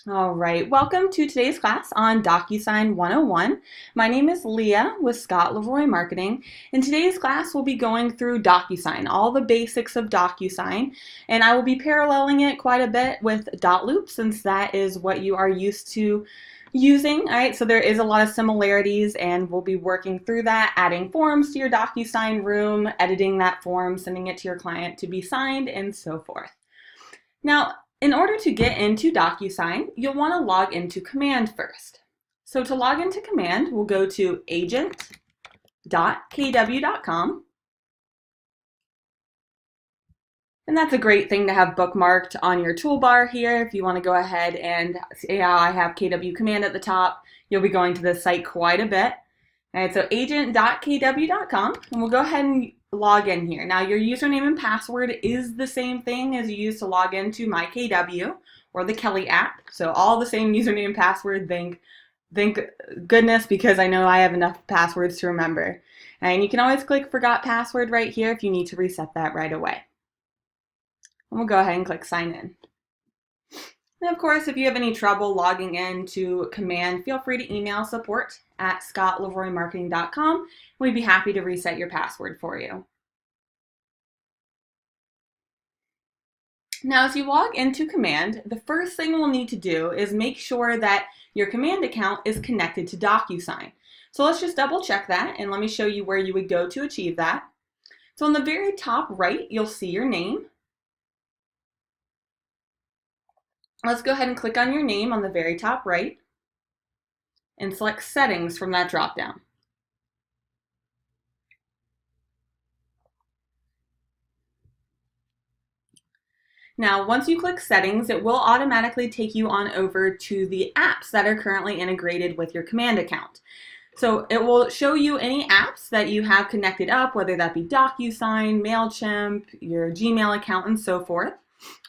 All right, welcome to today's class on DocuSign 101. My name is Leah with Scott Leroy Marketing. In today's class, we'll be going through DocuSign, all the basics of DocuSign, and I will be paralleling it quite a bit with dot-loop since that is what you are used to using. All right, so there is a lot of similarities and we'll be working through that, adding forms to your DocuSign room, editing that form, sending it to your client to be signed, and so forth. Now, in order to get into DocuSign, you'll want to log into Command first. So to log into Command, we'll go to agent.kw.com. And that's a great thing to have bookmarked on your toolbar here. If you want to go ahead and see how I have KW Command at the top, you'll be going to this site quite a bit. All right, so agent.kw.com, and we'll go ahead and log in here. Now your username and password is the same thing as you use to log into My KW or the Kelly app. So all the same username and password, thank goodness, because I know I have enough passwords to remember. And you can always click Forgot Password right here if you need to reset that right away. And we'll go ahead and click Sign In. And of course, if you have any trouble logging in to Command, feel free to email support@scottleroymarketing.com. We'd be happy to reset your password for you. Now, as you log into Command, the first thing we'll need to do is make sure that your Command account is connected to DocuSign. So let's just double check that, and let me show you where you would go to achieve that. So on the very top right, you'll see your name. Let's go ahead and click on your name on the very top right and select Settings from that drop-down. Now, once you click Settings, it will automatically take you on over to the apps that are currently integrated with your Command account. So it will show you any apps that you have connected up, whether that be DocuSign, MailChimp, your Gmail account, and so forth.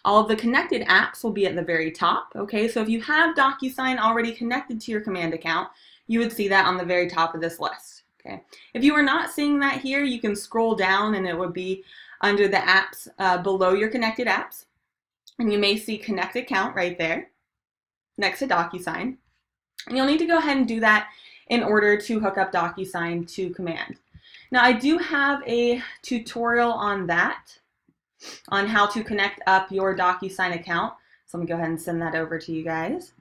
All of the connected apps will be at the very top, okay? So if you have DocuSign already connected to your Command account, you would see that on the very top of this list, okay? If you are not seeing that here, you can scroll down and it would be under the apps below your connected apps. And you may see Connect Account right there next to DocuSign. And you'll need to go ahead and do that in order to hook up DocuSign to Command. Now, I do have a tutorial on that, on how to connect up your DocuSign account. So let me go ahead and send that over to you guys.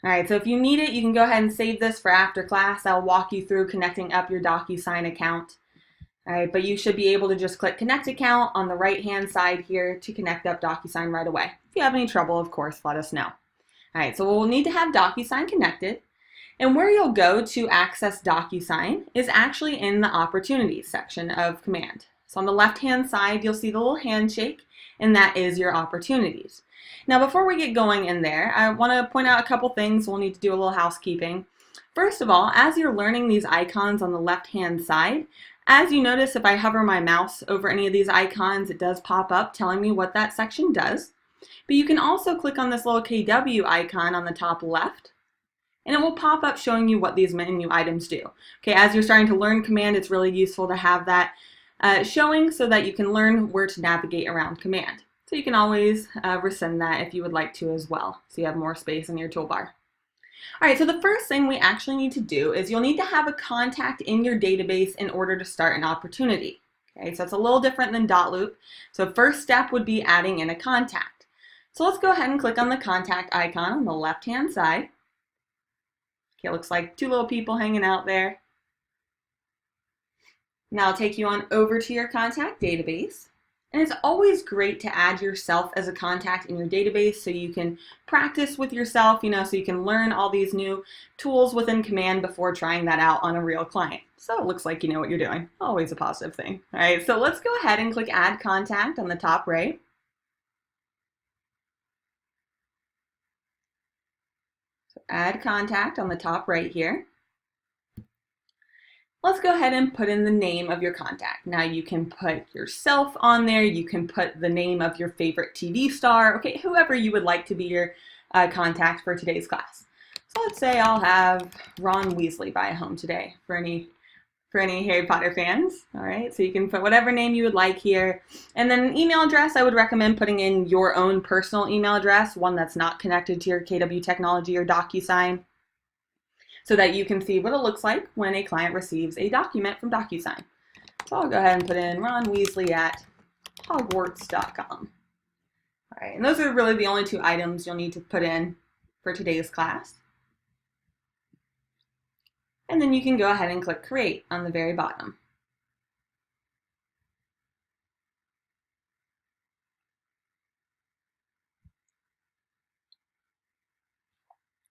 All right, so if you need it, you can go ahead and save this for after class. I'll walk you through connecting up your DocuSign account. All right, but you should be able to just click Connect Account on the right-hand side here to connect up DocuSign right away. If you have any trouble, of course, let us know. All right, so we'll need to have DocuSign connected. And where you'll go to access DocuSign is actually in the Opportunities section of Command. So on the left-hand side, you'll see the little handshake, and that is your opportunities. Now, before we get going in there, I want to point out a couple things. We'll need to do a little housekeeping. First of all, as you're learning these icons on the left-hand side, as you notice, if I hover my mouse over any of these icons, it does pop up telling me what that section does. But you can also click on this little KW icon on the top left, and it will pop up showing you what these menu items do. Okay, as you're starting to learn Command, it's really useful to have that showing so that you can learn where to navigate around Command. So you can always resend that if you would like to as well, so you have more space in your toolbar. All right, so the first thing we actually need to do is you'll need to have a contact in your database in order to start an opportunity. Okay, so it's a little different than dot-loop. So first step would be adding in a contact. So let's go ahead and click on the contact icon on the left-hand side. Okay, it looks like two little people hanging out there. Now I'll take you on over to your contact database. And it's always great to add yourself as a contact in your database so you can practice with yourself, so you can learn all these new tools within Command before trying that out on a real client. So it looks like you know what you're doing. Always a positive thing. All right, so let's go ahead and click Add Contact on the top right. So Add Contact on the top right here. Let's go ahead and put in the name of your contact. Now you can put yourself on there, you can put the name of your favorite TV star, okay, whoever you would like to be your contact for today's class. So let's say I'll have Ron Weasley buy a home today for any for any Harry Potter fans. All right, so you can put whatever name you would like here. And then an email address, I would recommend putting in your own personal email address, one that's not connected to your KW Technology or DocuSign, so that you can see what it looks like when a client receives a document from DocuSign. So I'll go ahead and put in Ron Weasley at Hogwarts.com. All right, and those are really the only 2 items you'll need to put in for today's class. And then you can go ahead and click Create on the very bottom.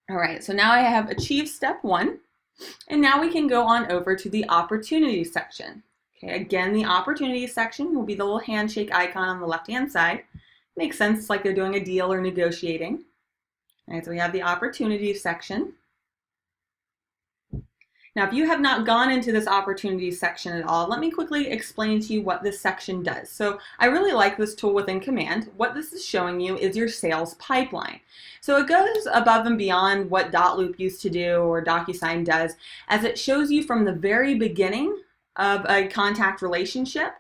All right, so now I have achieved step 1, and now we can go on over to the Opportunities section. Okay, again, the Opportunities section will be the little handshake icon on the left-hand side. Makes sense, it's like they're doing a deal or negotiating. All right, so we have the Opportunities section. Now, if you have not gone into this Opportunities section at all, let me quickly explain to you what this section does. So I really like this tool within Command. What this is showing you is your sales pipeline. So it goes above and beyond what dotloop used to do or DocuSign does, as it shows you from the very beginning of a contact relationship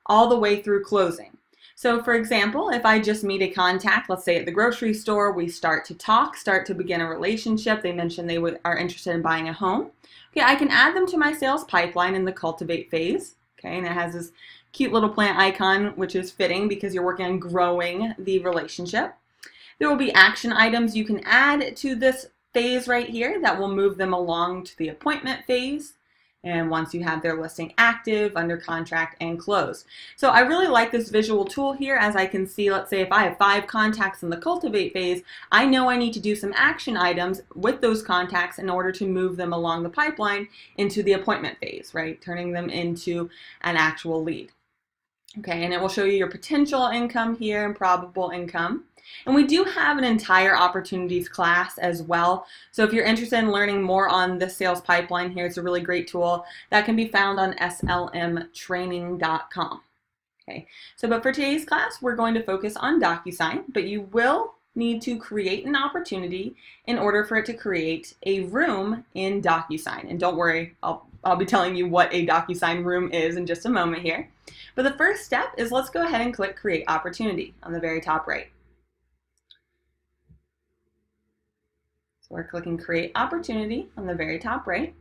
all the way through closing. So for example, if I just meet a contact, let's say at the grocery store, we start to talk, start to begin a relationship. They mentioned they are interested in buying a home. Okay, I can add them to my sales pipeline in the cultivate phase. Okay, and it has this cute little plant icon, which is fitting because you're working on growing the relationship. There will be action items you can add to this phase right here that will move them along to the appointment phase. And once you have their listing active, under contract, and closed. So I really like this visual tool here, as I can see, let's say if I have 5 contacts in the cultivate phase, I know I need to do some action items with those contacts in order to move them along the pipeline into the appointment phase, right? Turning them into an actual lead. Okay, and it will show you your potential income here and probable income. And we do have an entire opportunities class as well. So if you're interested in learning more on the sales pipeline here, it's a really great tool that can be found on slmtraining.com. Okay, so but for today's class, we're going to focus on DocuSign, but you will need to create an opportunity in order for it to create a room in DocuSign. And don't worry, I'll be telling you what a DocuSign room is in just a moment here. But the first step is let's go ahead and click Create Opportunity on the very top right. We're clicking Create Opportunity on the very top right.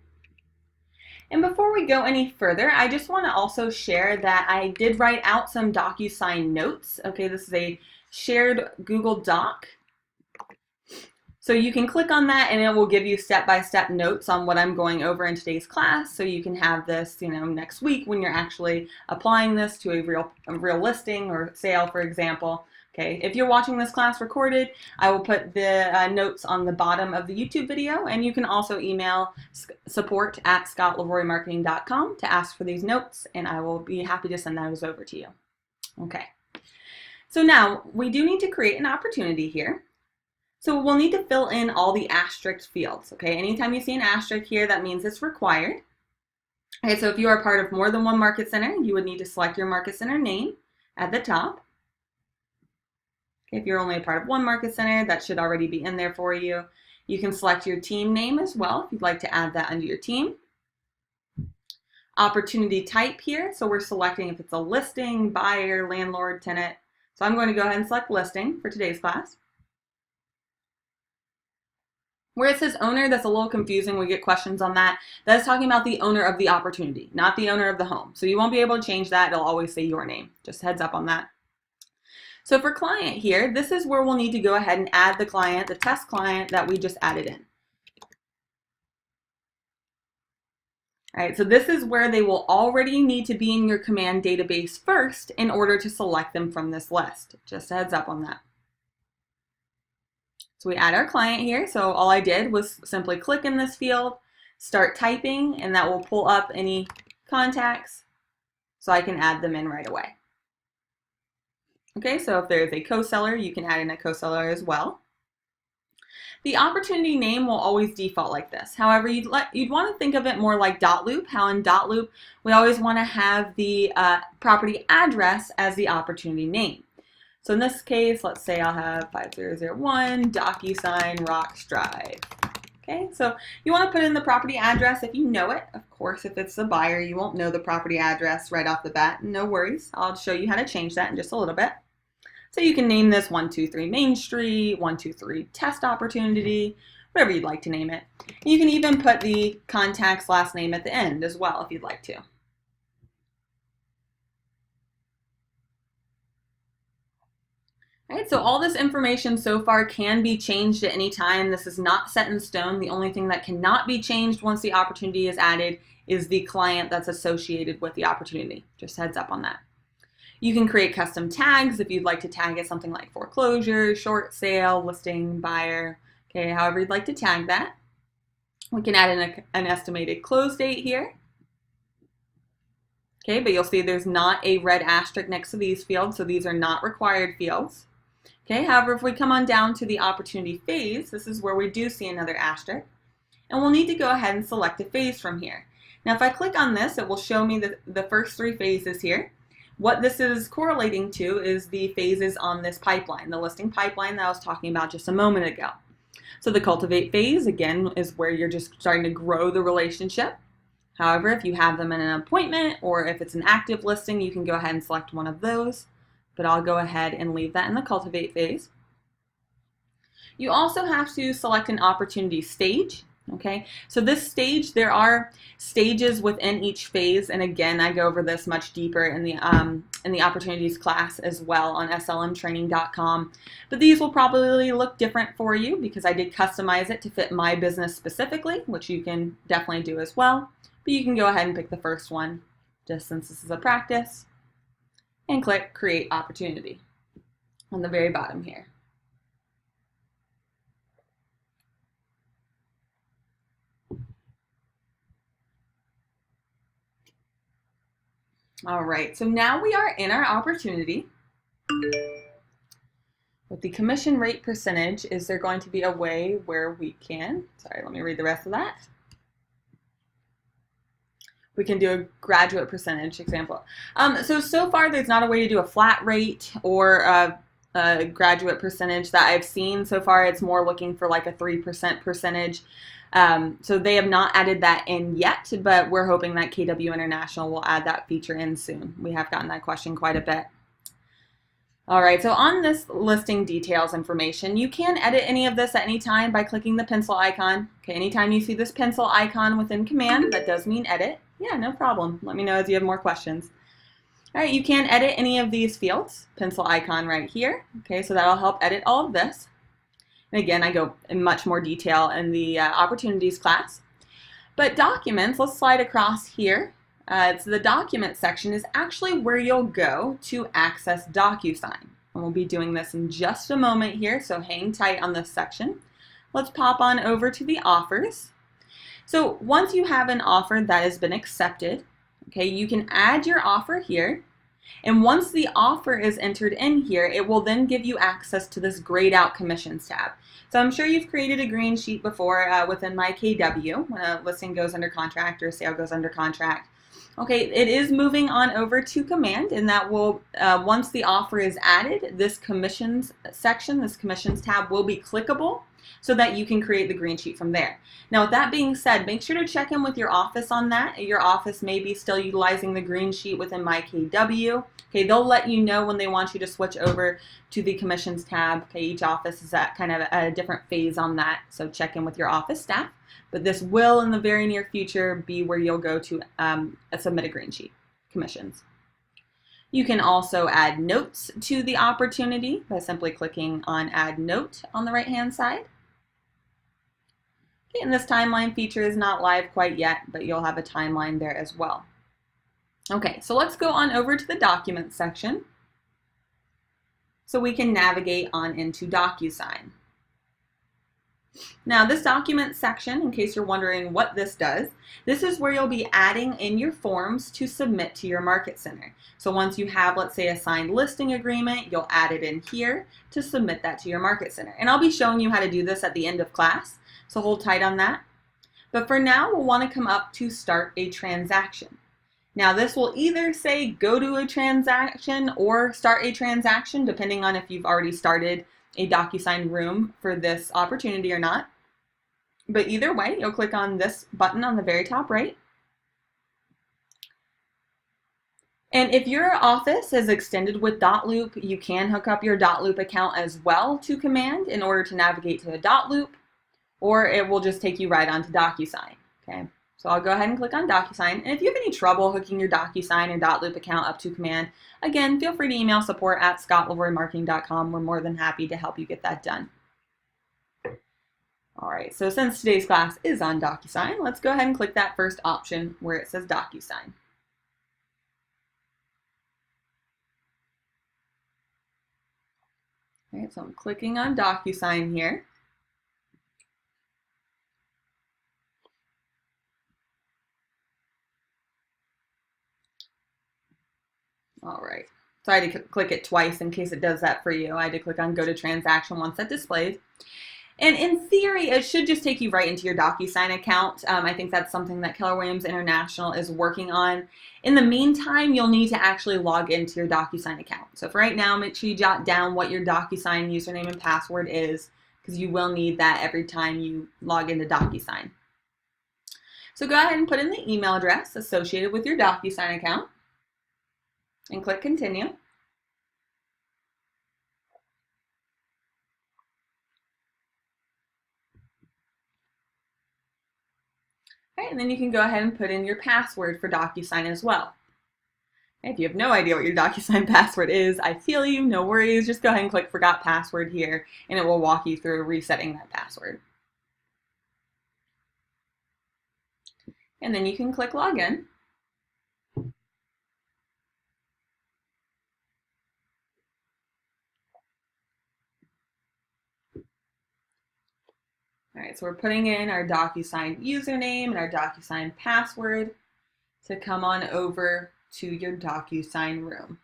And before we go any further, I just want to also share that I did write out some DocuSign notes. Okay, this is a shared Google Doc. So you can click on that and it will give you step-by-step notes on what I'm going over in today's class. So you can have this, next week when you're actually applying this to a real listing or sale, for example. Okay, if you're watching this class recorded, I will put the notes on the bottom of the YouTube video, and you can also email support@scottleroymarketing.com to ask for these notes, and I will be happy to send those over to you. Okay, so now we do need to create an opportunity here. So we'll need to fill in all the asterisk fields. Okay, anytime you see an asterisk here, that means it's required. Okay, so if you are part of more than one market center, you would need to select your market center name at the top. If you're only a part of one market center, that should already be in there for you. You can select your team name as well if you'd like to add that under your team. Opportunity type here, so we're selecting if it's a listing, buyer, landlord, tenant. So I'm going to go ahead and select listing for today's class. Where it says owner, that's a little confusing. We get questions on that. That's talking about the owner of the opportunity, not the owner of the home. So you won't be able to change that. It'll always say your name. Just heads up on that. So for client here, this is where we'll need to go ahead and add the client, the test client that we just added in. All right, so this is where they will already need to be in your command database first in order to select them from this list. Just a heads up on that. So we add our client here. So all I did was simply click in this field, start typing, and that will pull up any contacts so I can add them in right away. Okay, so if there's a co-seller, you can add in a co-seller as well. The opportunity name will always default like this. However, you'd want to think of it more like dotloop, how in dotloop we always want to have the property address as the opportunity name. So in this case, let's say I'll have 5001 DocuSign Rocks Drive. Okay, Okay, so you want to put in the property address if you know it. Of course, if it's the buyer, you won't know the property address right off the bat. No worries. I'll show you how to change that in just a little bit. So you can name this 123 Main Street, 123 Test Opportunity, whatever you'd like to name it. You can even put the contact's last name at the end as well if you'd like to. All right, so all this information so far can be changed at any time. This is not set in stone. The only thing that cannot be changed once the opportunity is added is the client that's associated with the opportunity. Just heads up on that. You can create custom tags if you'd like to tag it something like foreclosure, short sale, listing, buyer, okay, however you'd like to tag that. We can add an estimated close date here. Okay, but you'll see there's not a red asterisk next to these fields, so these are not required fields. Okay, however, if we come on down to the opportunity phase, this is where we do see another asterisk, and we'll need to go ahead and select a phase from here. Now, if I click on this, it will show me the first 3 phases here. What this is correlating to is the phases on this pipeline, the listing pipeline that I was talking about just a moment ago. So the cultivate phase, again, is where you're just starting to grow the relationship. However, if you have them in an appointment or if it's an active listing, you can go ahead and select one of those, but I'll go ahead and leave that in the cultivate phase. You also have to select an opportunity stage. Okay, so this stage, there are stages within each phase, and again, I go over this much deeper in the opportunities class as well on slmtraining.com. But these will probably look different for you because I did customize it to fit my business specifically, which you can definitely do as well. But you can go ahead and pick the first one, just since this is a practice, and click Create Opportunity on the very bottom here. All right, so now we are in our opportunity. With the commission rate percentage, is there going to be a way where we can, sorry, let me read the rest of that. We can do a graduate percentage example. So far there's not a way to do a flat rate or a graduate percentage that I've seen. So far it's more looking for like a 3% percentage. So they have not added that in yet, but we're hoping that KW International will add that feature in soon. We have gotten that question quite a bit. All right, so on this listing details information, you can edit any of this at any time by clicking the pencil icon. Okay, anytime you see this pencil icon within command, that does mean edit. Yeah, no problem. Let me know as you have more questions. All right, you can edit any of these fields, pencil icon right here. Okay, so that'll help edit all of this. And again, I go in much more detail in the opportunities class. But documents, let's slide across here. So the document section is actually where you'll go to access DocuSign. And we'll be doing this in just a moment here, so hang tight on this section. Let's pop on over to the offers. So once you have an offer that has been accepted, okay, you can add your offer here. And once the offer is entered in here, it will then give you access to this grayed out commissions tab. So I'm sure you've created a green sheet before within my KW when a listing goes under contract or a sale goes under contract. Okay, it is moving on over to command, and that will, once the offer is added, this commissions section, this commissions tab will be clickable so that you can create the green sheet from there. Now, with that being said, make sure to check in with your office on that. Your office may be still utilizing the green sheet within my KW. Okay, they'll let you know when they want you to switch over to the commissions tab. Okay, each office is at kind of a different phase on that, so check in with your office staff. But this will, in the very near future, be where you'll go to submit a green sheet, commissions. You can also add notes to the opportunity by simply clicking on Add Note on the right-hand side. Okay, and this timeline feature is not live quite yet, but you'll have a timeline there as well. Okay, so let's go on over to the Documents section so we can navigate on into DocuSign. Now, this document section, in case you're wondering what this does, this is where you'll be adding in your forms to submit to your market center. So once you have, let's say, a signed listing agreement, you'll add it in here to submit that to your market center. And I'll be showing you how to do this at the end of class, so hold tight on that. But for now, we'll want to come up to Start a Transaction. Now, this will either say Go to a Transaction or Start a Transaction, depending on if you've already started a DocuSign room for this opportunity or not. But either way, you'll click on this button on the very top right. And if your office is extended with .loop, you can hook up your .loop account as well to Command in order to navigate to a .loop, or it will just take you right onto DocuSign. Okay, so I'll go ahead and click on DocuSign. And if you have any trouble hooking your DocuSign or .loop account up to Command, again, feel free to email support@scottleroymarketing.com. We're more than happy to help you get that done. All right, so since today's class is on DocuSign, let's go ahead and click that first option where it says DocuSign. All right, so I'm clicking on DocuSign here. All right, so I had to click it twice in case it does that for you. I had to click on Go to Transaction once that displays. And in theory, it should just take you right into your DocuSign account. I think that's something that Keller Williams International is working on. In the meantime, you'll need to actually log into your DocuSign account. So for right now, make sure you jot down what your DocuSign username and password is, because you will need that every time you log into DocuSign. So go ahead and put in the email address associated with your DocuSign account and click Continue. And then you can go ahead and put in your password for DocuSign as well. If you have no idea what your DocuSign password is, I feel you, no worries. Just go ahead and click Forgot Password here, and it will walk you through resetting that password. And then you can click Login. All right, so we're putting in our DocuSign username and our DocuSign password to come on over to your DocuSign room.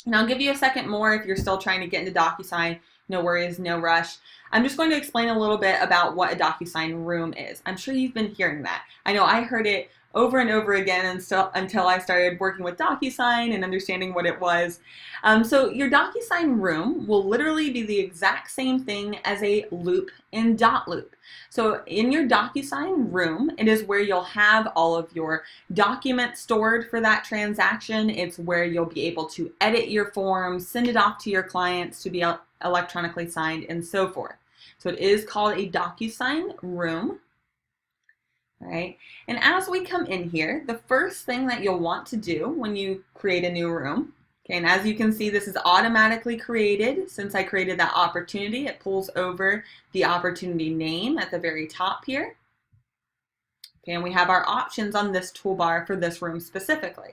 And I'll give you a second more if you're still trying to get into DocuSign. No worries, no rush. I'm just going to explain a little bit about what a DocuSign room is. I'm sure you've been hearing that. I know I heard it over and over again until I started working with DocuSign and understanding what it was. So your DocuSign room will literally be the exact same thing as a loop in .loop. So in your DocuSign room, it is where you'll have all of your documents stored for that transaction. It's where you'll be able to edit your forms, send it off to your clients to be electronically signed, and so forth. So it is called a DocuSign room. All right, and as we come in here, the first thing that you'll want to do when you create a new room, okay, and as you can see, this is automatically created. Since I created that opportunity, it pulls over the opportunity name at the very top here. Okay, and we have our options on this toolbar for this room specifically.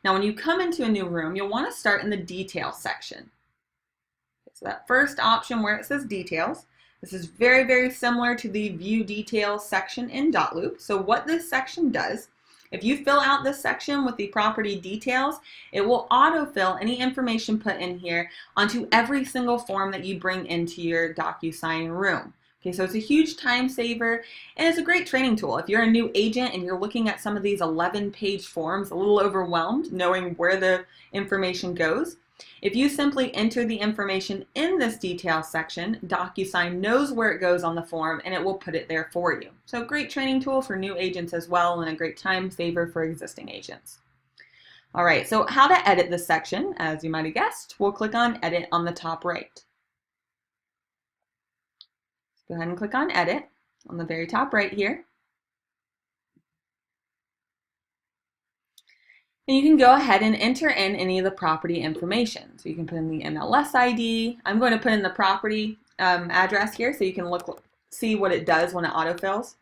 Now, when you come into a new room, you'll want to start in the Details section. Okay, so that first option where it says Details, this is very, very similar to the View Details section in .loop. So what this section does, if you fill out this section with the property details, it will autofill any information put in here onto every single form that you bring into your DocuSign room. Okay, so it's a huge time saver, and it's a great training tool. If you're a new agent and you're looking at some of these 11-page forms, a little overwhelmed knowing where the information goes, if you simply enter the information in this details section, DocuSign knows where it goes on the form and it will put it there for you. So great training tool for new agents as well, and a great time saver for existing agents. All right, so how to edit this section, as you might have guessed, we'll click on Edit on the top right. Go ahead and click on Edit on the very top right here. And you can go ahead and enter in any of the property information. So you can put in the MLS ID. I'm going to put in the property address here so you can see what it does when it autofills.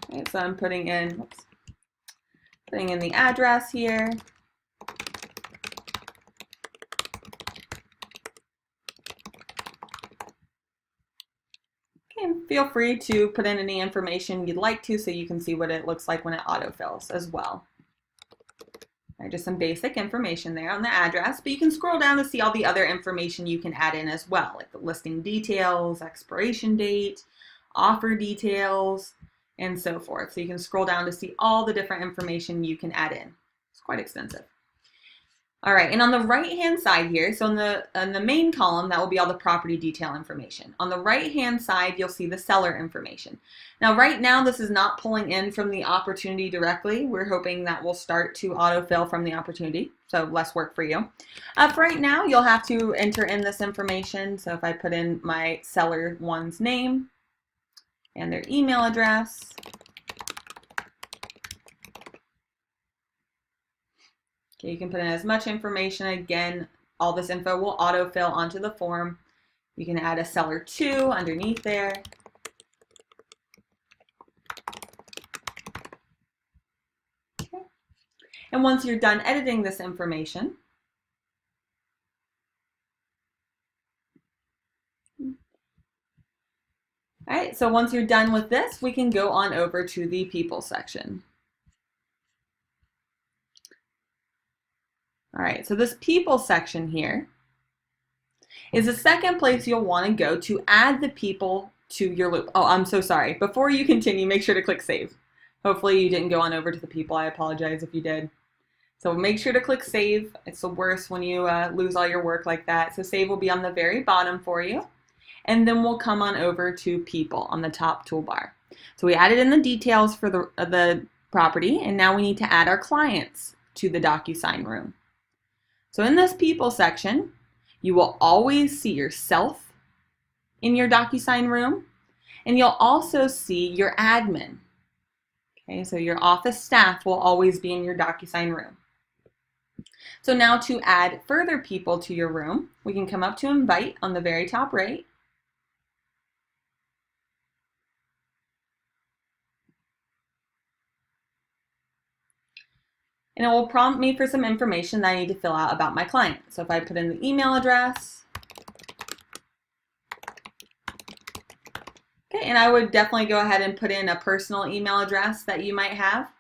Okay, so I'm putting in the address here. And feel free to put in any information you'd like to so you can see what it looks like when it autofills as well. Right, just some basic information there on the address, but you can scroll down to see all the other information you can add in as well, like the listing details, expiration date, offer details, and so forth. So you can scroll down to see all the different information you can add in. It's quite extensive. All right, and on the right-hand side here, so in the main column, that will be all the property detail information. On the right-hand side, you'll see the seller information. Now, right now, this is not pulling in from the opportunity directly. We're hoping that will start to autofill from the opportunity, so less work for you. For right now, you'll have to enter in this information. So if I put in my seller one's name and their email address, okay, you can put in as much information. Again, all this info will autofill onto the form. You can add a seller to underneath there. Okay. And once you're done editing this information, all right, so once you're done with this, we can go on over to the people section. All right, so this people section here is the second place you'll want to go to add the people to your loop. Oh, I'm so sorry. Before you continue, make sure to click save. Hopefully you didn't go on over to the people. I apologize if you did. So make sure to click save. It's the worst when you lose all your work like that. So save will be on the very bottom for you. And then we'll come on over to people on the top toolbar. So we added in the details for the property, and now we need to add our clients to the DocuSign room. So in this people section, you will always see yourself in your DocuSign room, and you'll also see your admin. Okay, so your office staff will always be in your DocuSign room. So now to add further people to your room, we can come up to invite on the very top right. And it will prompt me for some information that I need to fill out about my client. So if I put in the email address, okay, and I would definitely go ahead and put in a personal email address that you might have,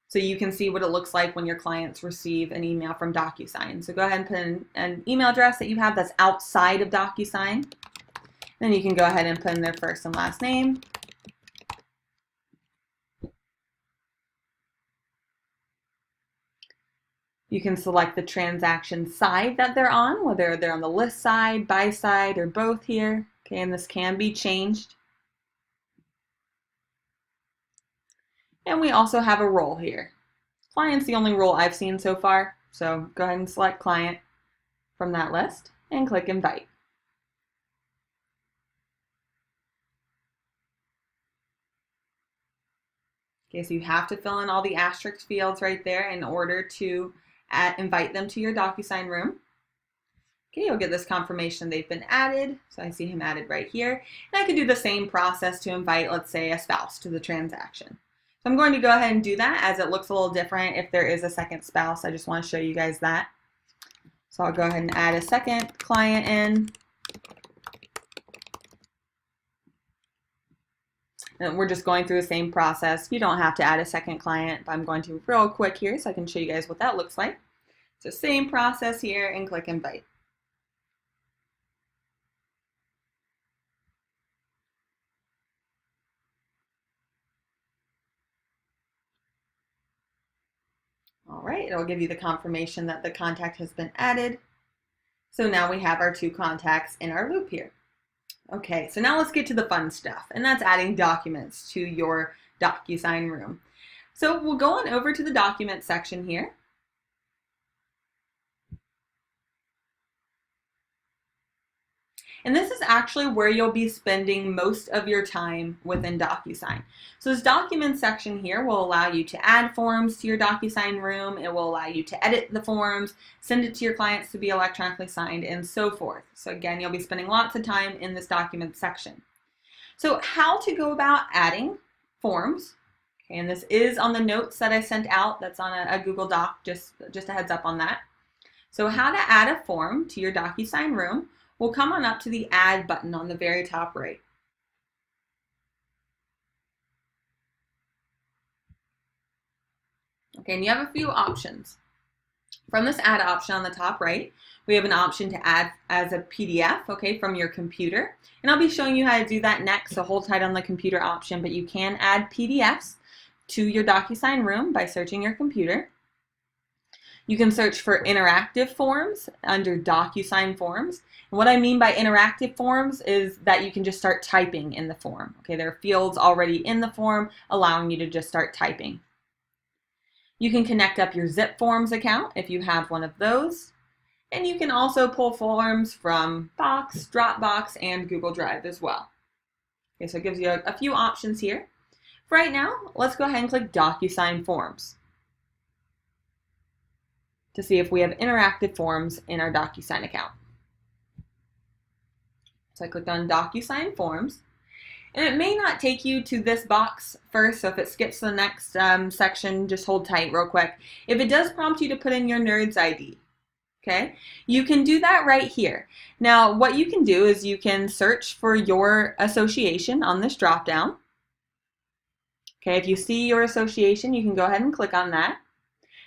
so you can see what it looks like when your clients receive an email from DocuSign. So go ahead and put in an email address that you have that's outside of DocuSign. Then you can go ahead and put in their first and last name. You can select the transaction side that they're on, whether they're on the list side, buy side, or both here. Okay, and this can be changed. And we also have a role here. Client's the only role I've seen so far, so go ahead and select client from that list and click invite. Okay, so you have to fill in all the asterisk fields right there in order to invite them to your DocuSign room. Okay, you'll get this confirmation they've been added. So I see him added right here. And I could do the same process to invite, let's say, a spouse to the transaction. So I'm going to go ahead and do that, as it looks a little different if there is a second spouse. I just want to show you guys that. So I'll go ahead and add a second client in. And we're just going through the same process. You don't have to add a second client, but I'm going to real quick here so I can show you guys what that looks like. So same process here, and click invite. All right, it'll give you the confirmation that the contact has been added. So now we have our two contacts in our loop here. Okay, so now let's get to the fun stuff, and that's adding documents to your DocuSign room. So we'll go on over to the document section here. And this is actually where you'll be spending most of your time within DocuSign. So this document section here will allow you to add forms to your DocuSign room. It will allow you to edit the forms, send it to your clients to be electronically signed, and so forth. So again, you'll be spending lots of time in this document section. So how to go about adding forms. Okay, and this is on the notes that I sent out. That's on a Google Doc, just a heads up on that. So how to add a form to your DocuSign room. We'll come on up to the Add button on the very top right. Okay, and you have a few options. From this Add option on the top right, we have an option to add as a PDF, okay, from your computer. And I'll be showing you how to do that next, so hold tight on the computer option, but you can add PDFs to your DocuSign room by searching your computer. You can search for interactive forms under DocuSign forms. And what I mean by interactive forms is that you can just start typing in the form. Okay, there are fields already in the form allowing you to just start typing. You can connect up your Zip Forms account if you have one of those. And you can also pull forms from Box, Dropbox, and Google Drive as well. Okay, so it gives you a few options here. For right now, let's go ahead and click DocuSign Forms to see if we have interactive forms in our DocuSign account. So I clicked on DocuSign Forms, and it may not take you to this box first, so if it skips to the next section, just hold tight real quick. If it does prompt you to put in your NERDS ID, okay, you can do that right here. Now, what you can do is you can search for your association on this drop-down. Okay, if you see your association, you can go ahead and click on that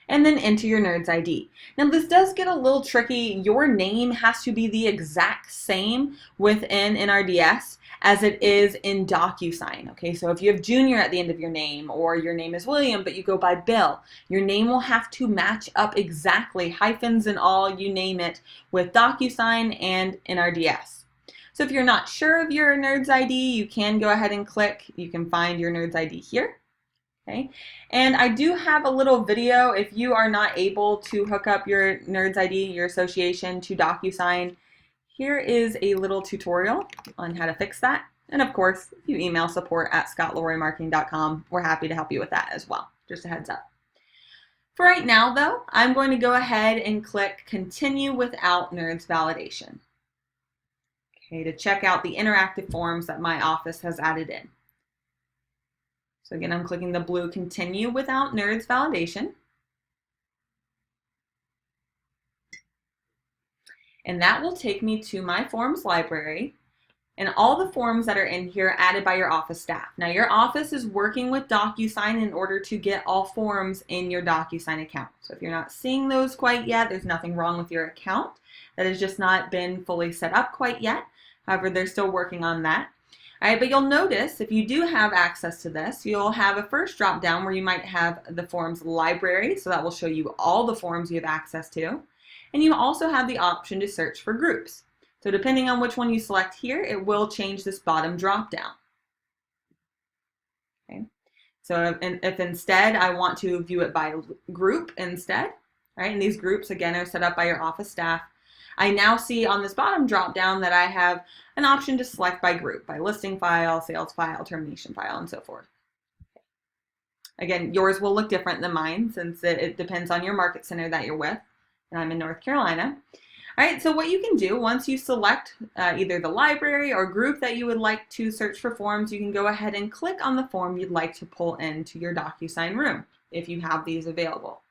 and then enter your NERDS ID. Now this does get a little tricky. Your name has to be the exact same within NRDS as it is in DocuSign. Okay, so if you have Junior at the end of your name, or your name is William but you go by Bill, your name will have to match up exactly, hyphens and all, you name it, with DocuSign and NRDS. So if you're not sure of your NERDS ID, you can go ahead and click. You can find your NERDS ID here. Okay, and I do have a little video if you are not able to hook up your NERDS ID, your association, to DocuSign. Here is a little tutorial on how to fix that. And of course, if you email support@scottlauremarketing.com, we're happy to help you with that as well. Just a heads up. For right now though, I'm going to go ahead and click Continue Without NERDS Validation. Okay, to check out the interactive forms that my office has added in. So again, I'm clicking the blue Continue Without NERDS Validation. And that will take me to my forms library and all the forms that are in here added by your office staff. Now your office is working with DocuSign in order to get all forms in your DocuSign account. So if you're not seeing those quite yet, there's nothing wrong with your account. That has just not been fully set up quite yet. However, they're still working on that. All right, but you'll notice if you do have access to this, you'll have a first drop down where you might have the forms library. So that will show you all the forms you have access to. And you also have the option to search for groups. So depending on which one you select here, it will change this bottom drop down. Okay. So if instead I want to view it by group instead, right? And these groups again are set up by your office staff. I now see on this bottom drop down that I have an option to select by group, by listing file, sales file, termination file, and so forth. Again, yours will look different than mine since it depends on your market center that you're with. And I'm in North Carolina. All right, so what you can do once you select either the library or group that you would like to search for forms, you can go ahead and click on the form you'd like to pull into your DocuSign room if you have these available.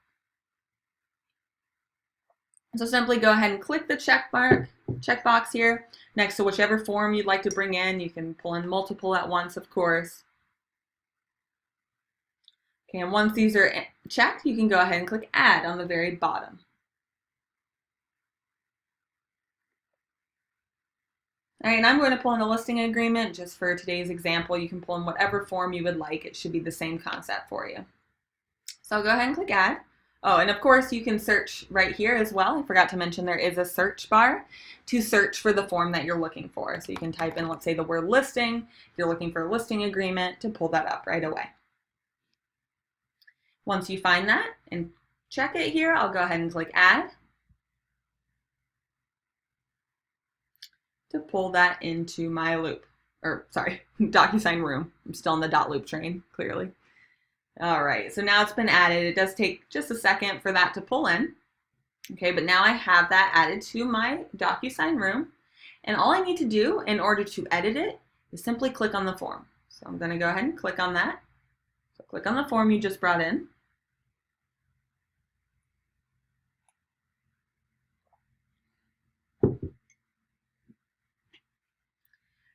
So simply go ahead and click the checkbox here next to whichever form you'd like to bring in. You can pull in multiple at once, of course. Okay, and once these are checked, you can go ahead and click Add on the very bottom. All right, and I'm going to pull in a listing agreement just for today's example. You can pull in whatever form you would like. It should be the same concept for you. So I'll go ahead and click Add. Oh, and of course you can search right here as well. I forgot to mention there is a search bar to search for the form that you're looking for. So you can type in, let's say, the word listing. If you're looking for a listing agreement, to pull that up right away. Once you find that and check it here, I'll go ahead and click Add to pull that into my loop, or sorry, DocuSign room. I'm still on the .loop train, clearly. All right, so now it's been added. It does take just a second for that to pull in. Okay, but now I have that added to my DocuSign room. And all I need to do in order to edit it is simply click on the form. So I'm going to go ahead and click on that. So click on the form you just brought in.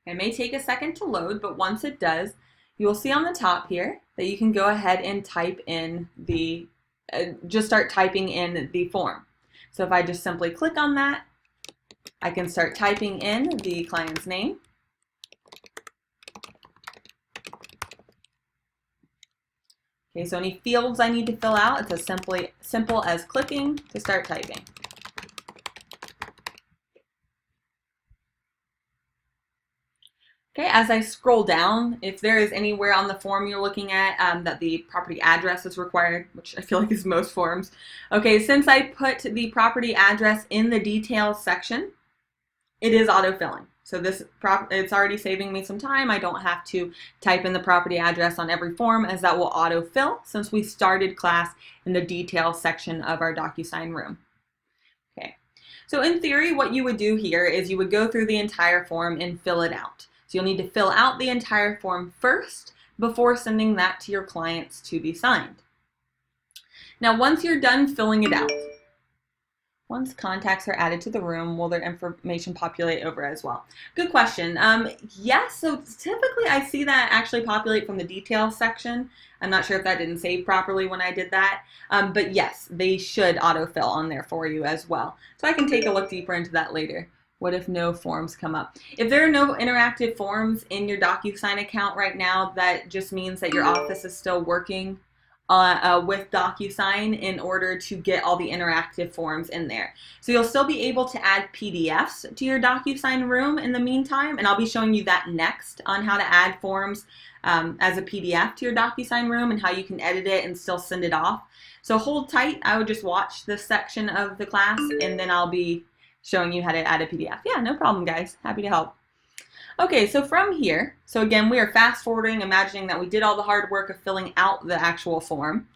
It may take a second to load, but once it does, you will see on the top here that you can go ahead and type in the, just start typing in the form. So if I just simply click on that, I can start typing in the client's name. Okay, so any fields I need to fill out, it's as simple as clicking to start typing. Okay, as I scroll down, if there is anywhere on the form you're looking at that the property address is required, which I feel like is most forms. Okay, since I put the property address in the details section, it is autofilling. So it's already saving me some time. I don't have to type in the property address on every form, as that will autofill since we started class in the details section of our DocuSign room. Okay, so in theory, what you would do here is you would go through the entire form and fill it out. So you'll need to fill out the entire form first before sending that to your clients to be signed. Now, once you're done filling it out, once contacts are added to the room, will their information populate over as well? Good question. Yes, so typically I see that actually populate from the details section. I'm not sure if that didn't save properly when I did that, but yes, they should autofill on there for you as well. So I can take a look deeper into that later. What if no forms come up? If there are no interactive forms in your DocuSign account right now, that just means that your office is still working with DocuSign in order to get all the interactive forms in there. So you'll still be able to add PDFs to your DocuSign room in the meantime, and I'll be showing you that next on how to add forms as a PDF to your DocuSign room and how you can edit it and still send it off. So hold tight. I would just watch this section of the class, and then I'll be showing you how to add a PDF. Yeah, no problem, guys. Happy to help. Okay, so from here, so again, we are fast forwarding, imagining that we did all the hard work of filling out the actual form.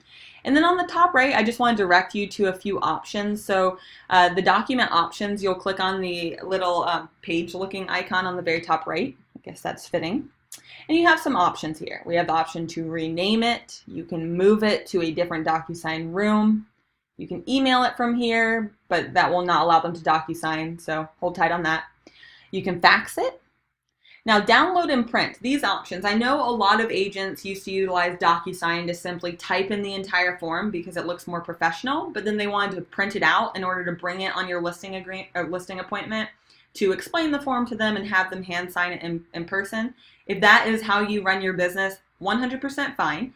And then on the top right, I just want to direct you to a few options. So the document options, you'll click on the little page-looking icon on the very top right. I guess that's fitting. And you have some options here. We have the option to rename it. You can move it to a different DocuSign room. You can email it from here, but that will not allow them to DocuSign, so hold tight on that. You can fax it. Now, download and print, these options. I know a lot of agents used to utilize DocuSign to simply type in the entire form because it looks more professional, but then they wanted to print it out in order to bring it on your listing appointment to explain the form to them and have them hand sign it in person. If that is how you run your business, 100% fine.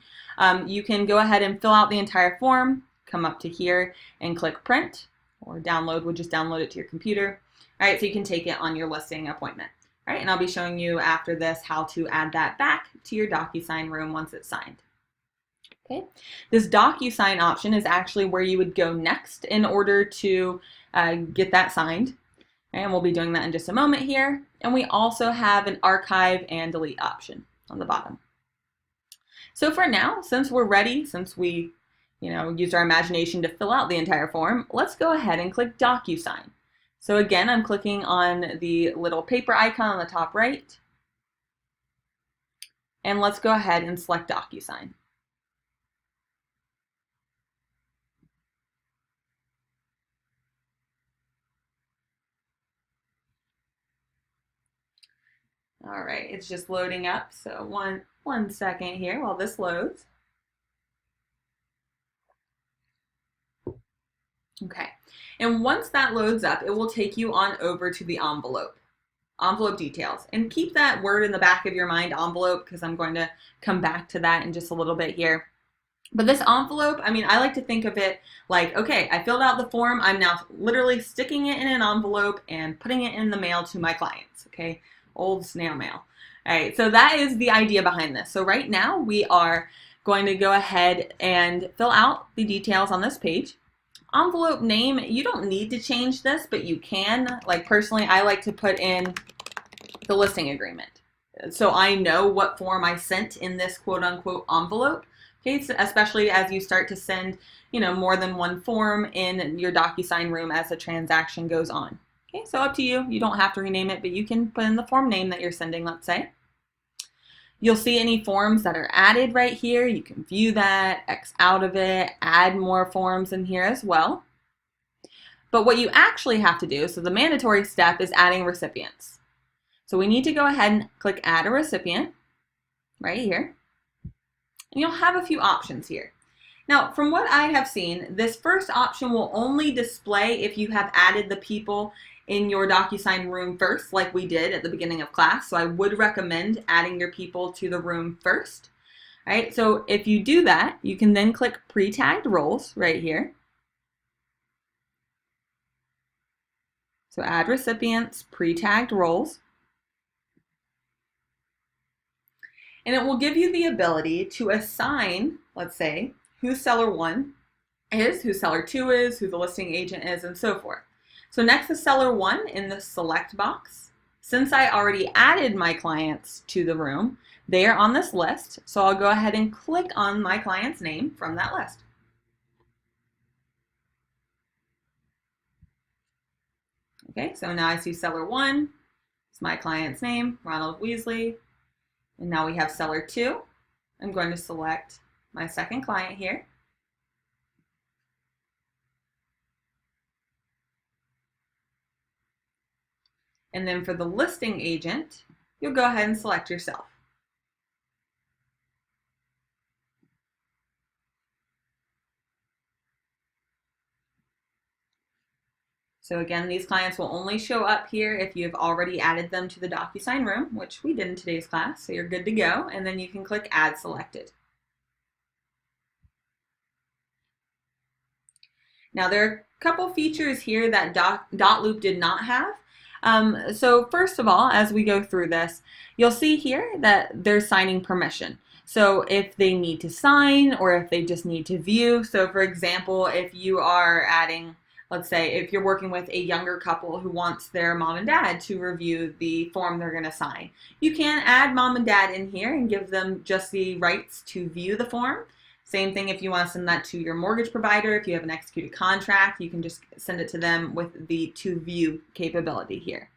You can go ahead and fill out the entire form, come up to here and click print, or download would just download it to your computer. All right, so you can take it on your listing appointment. All right, and I'll be showing you after this how to add that back to your DocuSign room once it's signed. Okay, this DocuSign option is actually where you would go next in order to get that signed. And we'll be doing that in just a moment here. And we also have an archive and delete option on the bottom. So for now, since we're ready, since we used our imagination to fill out the entire form, let's go ahead and click DocuSign. So again, I'm clicking on the little paper icon on the top right. And let's go ahead and select DocuSign. All right, it's just loading up. So one second here while this loads. Okay, and once that loads up, it will take you on over to the envelope details. And keep that word in the back of your mind, envelope, because I'm going to come back to that in just a little bit here. But this envelope, I mean, I like to think of it like, okay, I filled out the form. I'm now literally sticking it in an envelope and putting it in the mail to my clients, okay? Old snail mail. All right, so that is the idea behind this. So right now we are going to go ahead and fill out the details on this page. Envelope name, you don't need to change this, but you can. Like personally, I like to put in the listing agreement. So I know what form I sent in this quote unquote envelope. Okay, so especially as you start to send, more than one form in your DocuSign room as the transaction goes on. Okay, so up to you. You don't have to rename it, but you can put in the form name that you're sending, let's say. You'll see any forms that are added right here. You can view that, X out of it, add more forms in here as well. But what you actually have to do, so the mandatory step is adding recipients. So we need to go ahead and click add a recipient right here. And you'll have a few options here. Now, from what I have seen, this first option will only display if you have added the people in your DocuSign room first, like we did at the beginning of class. So I would recommend adding your people to the room first. All right, so if you do that, you can then click pre-tagged roles right here. So add recipients, pre-tagged roles. And it will give you the ability to assign, let's say, who seller 1 is, who seller 2 is, who the listing agent is, and so forth. So next to seller 1 in the select box, since I already added my clients to the room, they are on this list. So I'll go ahead and click on my client's name from that list. Okay, so now I see seller 1, it's my client's name, Ronald Weasley. And now we have seller 2. I'm going to select my second client here. And then for the listing agent, you'll go ahead and select yourself. So again, these clients will only show up here if you've already added them to the DocuSign room, which we did in today's class, so you're good to go. And then you can click Add Selected. Now there are a couple features here that Dotloop did not have. So first of all, as we go through this, you'll see here that they're signing permission. So if they need to sign or if they just need to view. So for example, if you are adding, let's say if you're working with a younger couple who wants their mom and dad to review the form they're going to sign, you can add mom and dad in here and give them just the rights to view the form. Same thing if you want to send that to your mortgage provider. If you have an executed contract, you can just send it to them with the to view capability here.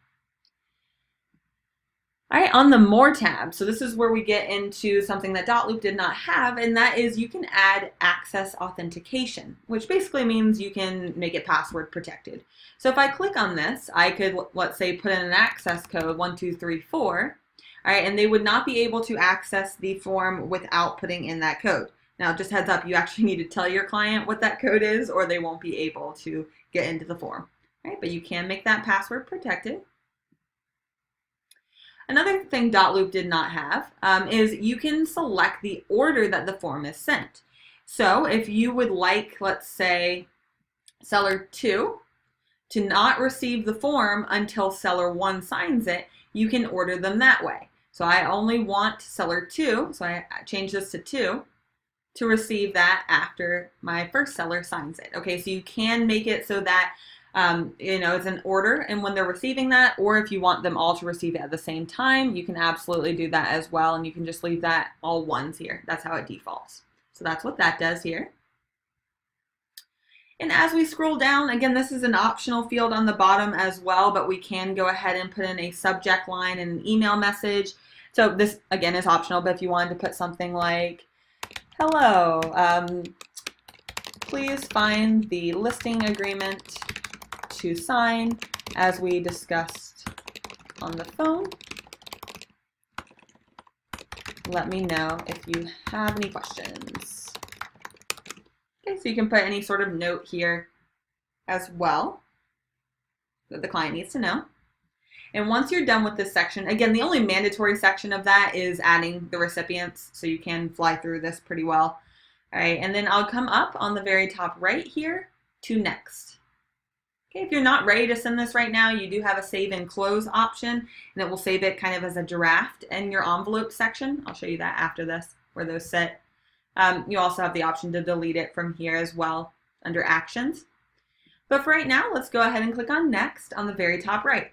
All right, on the More tab, so this is where we get into something that Dotloop did not have, and that is you can add access authentication, which basically means you can make it password protected. So if I click on this, I could, let's say, put in an access code 1234, all right, and they would not be able to access the form without putting in that code. Now, just heads up, you actually need to tell your client what that code is or they won't be able to get into the form, right? But you can make that password protected. Another thing Dotloop did not have is you can select the order that the form is sent. So if you would like, let's say, seller 2 to not receive the form until seller 1 signs it, you can order them that way. So I only want seller 2, so I change this to 2, to receive that after my first seller signs it. Okay, so you can make it so that it's an order and when they're receiving that, or if you want them all to receive it at the same time, you can absolutely do that as well, and you can just leave that all ones here. That's how it defaults. So that's what that does here. And as we scroll down, again, this is an optional field on the bottom as well, but we can go ahead and put in a subject line and an email message. So this, again, is optional, but if you wanted to put something like, hello, please find the listing agreement to sign as we discussed on the phone. Let me know if you have any questions. Okay, so you can put any sort of note here as well that the client needs to know. And once you're done with this section, again, the only mandatory section of that is adding the recipients, so you can fly through this pretty well. All right, and then I'll come up on the very top right here to next. Okay, if you're not ready to send this right now, you do have a save and close option, and it will save it kind of as a draft in your envelope section. I'll show you that after this, where those sit. You also have the option to delete it from here as well under actions. But for right now, let's go ahead and click on next on the very top right.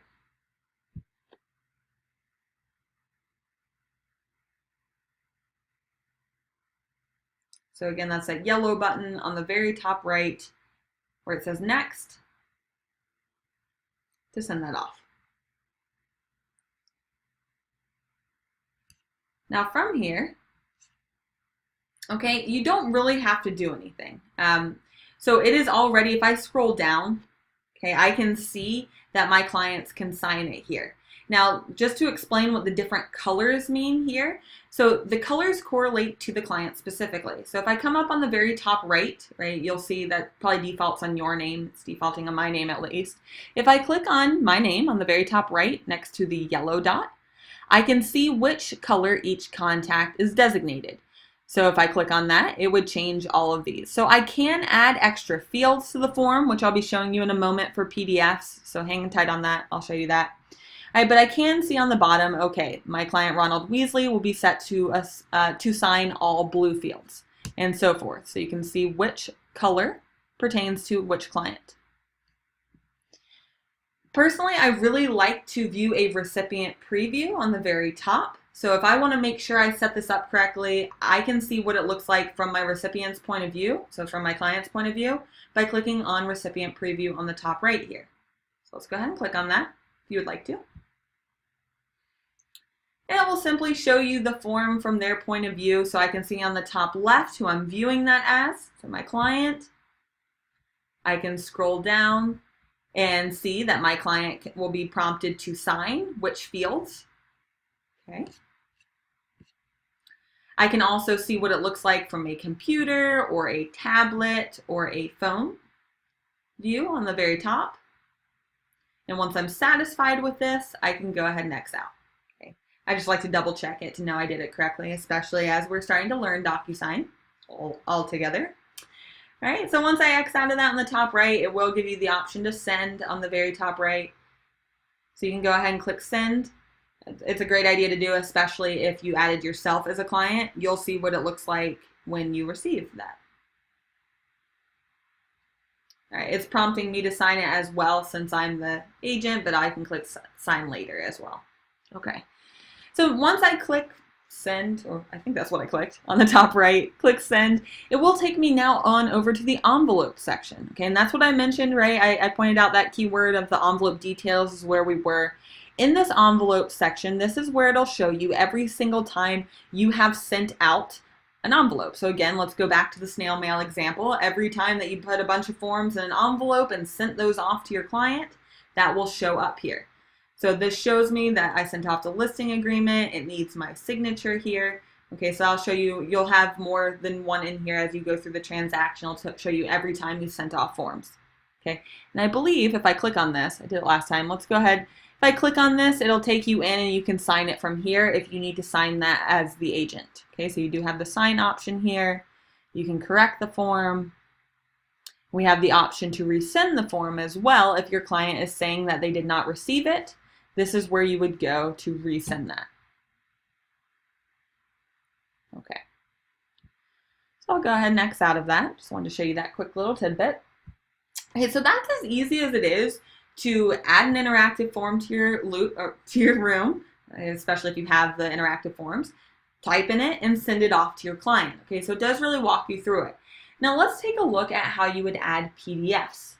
So again, that's that yellow button on the very top right where it says next to send that off. Now from here, okay, you don't really have to do anything. So it is already, if I scroll down, okay, I can see that my clients can sign it here. Now, just to explain what the different colors mean here, so the colors correlate to the client specifically. So if I come up on the very top right, you'll see that probably defaults on your name. It's defaulting on my name at least. If I click on my name on the very top right next to the yellow dot, I can see which color each contact is designated. So if I click on that, it would change all of these. So I can add extra fields to the form, which I'll be showing you in a moment for PDFs. So hang tight on that. I'll show you that. All right, but I can see on the bottom, okay, my client Ronald Weasley will be set to sign all blue fields and so forth. So you can see which color pertains to which client. Personally, I really like to view a recipient preview on the very top. So if I want to make sure I set this up correctly, I can see what it looks like from my recipient's point of view, so from my client's point of view, by clicking on Recipient Preview on the top right here. So let's go ahead and click on that if you would like to. And it will simply show you the form from their point of view, so I can see on the top left who I'm viewing that as, so my client. I can scroll down and see that my client will be prompted to sign which fields. Okay. I can also see what it looks like from a computer or a tablet or a phone view on the very top. And once I'm satisfied with this, I can go ahead and X out. Okay. I just like to double check it to know I did it correctly, especially as we're starting to learn DocuSign all together. All right, so once I X out of that on the top right, it will give you the option to send on the very top right. So you can go ahead and click send. It's a great idea to do, especially if you added yourself as a client. You'll see what it looks like when you receive that. All right, it's prompting me to sign it as well since I'm the agent, but I can click sign later as well. Okay, so once I click send, or I think that's what I clicked on the top right, click send, it will take me now on over to the envelope section. Okay, and that's what I mentioned, right? I pointed out that keyword of the envelope details is where we were. In this envelope section, this is where it'll show you every single time you have sent out an envelope. So again, let's go back to the snail mail example. Every time that you put a bunch of forms in an envelope and sent those off to your client, that will show up here. So this shows me that I sent off the listing agreement. It needs my signature here. Okay, so I'll show you, you'll have more than one in here as you go through the transaction. It'll show you every time you sent off forms. Okay, and I believe if I click on this, I did it last time, let's go ahead. If I click on this, it'll take you in and you can sign it from here if you need to sign that as the agent. Okay, so you do have the sign option here. You can correct the form. We have the option to resend the form as well if your client is saying that they did not receive it. This is where you would go to resend that. Okay. So I'll go ahead and X out of that. Just wanted to show you that quick little tidbit. Okay, so that's as easy as it is to add an interactive form to your room, especially if you have the interactive forms. Type in it and send it off to your client. Okay, so it does really walk you through it. Now let's take a look at how you would add PDFs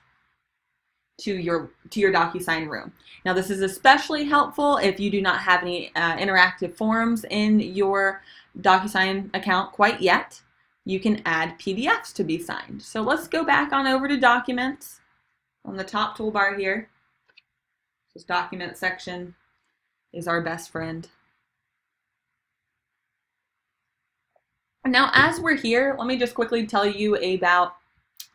to your DocuSign room. Now this is especially helpful if you do not have any interactive forms in your DocuSign account quite yet. You can add PDFs to be signed. So let's go back on over to Documents on the top toolbar here. This document section is our best friend. Now as we're here, let me just quickly tell you about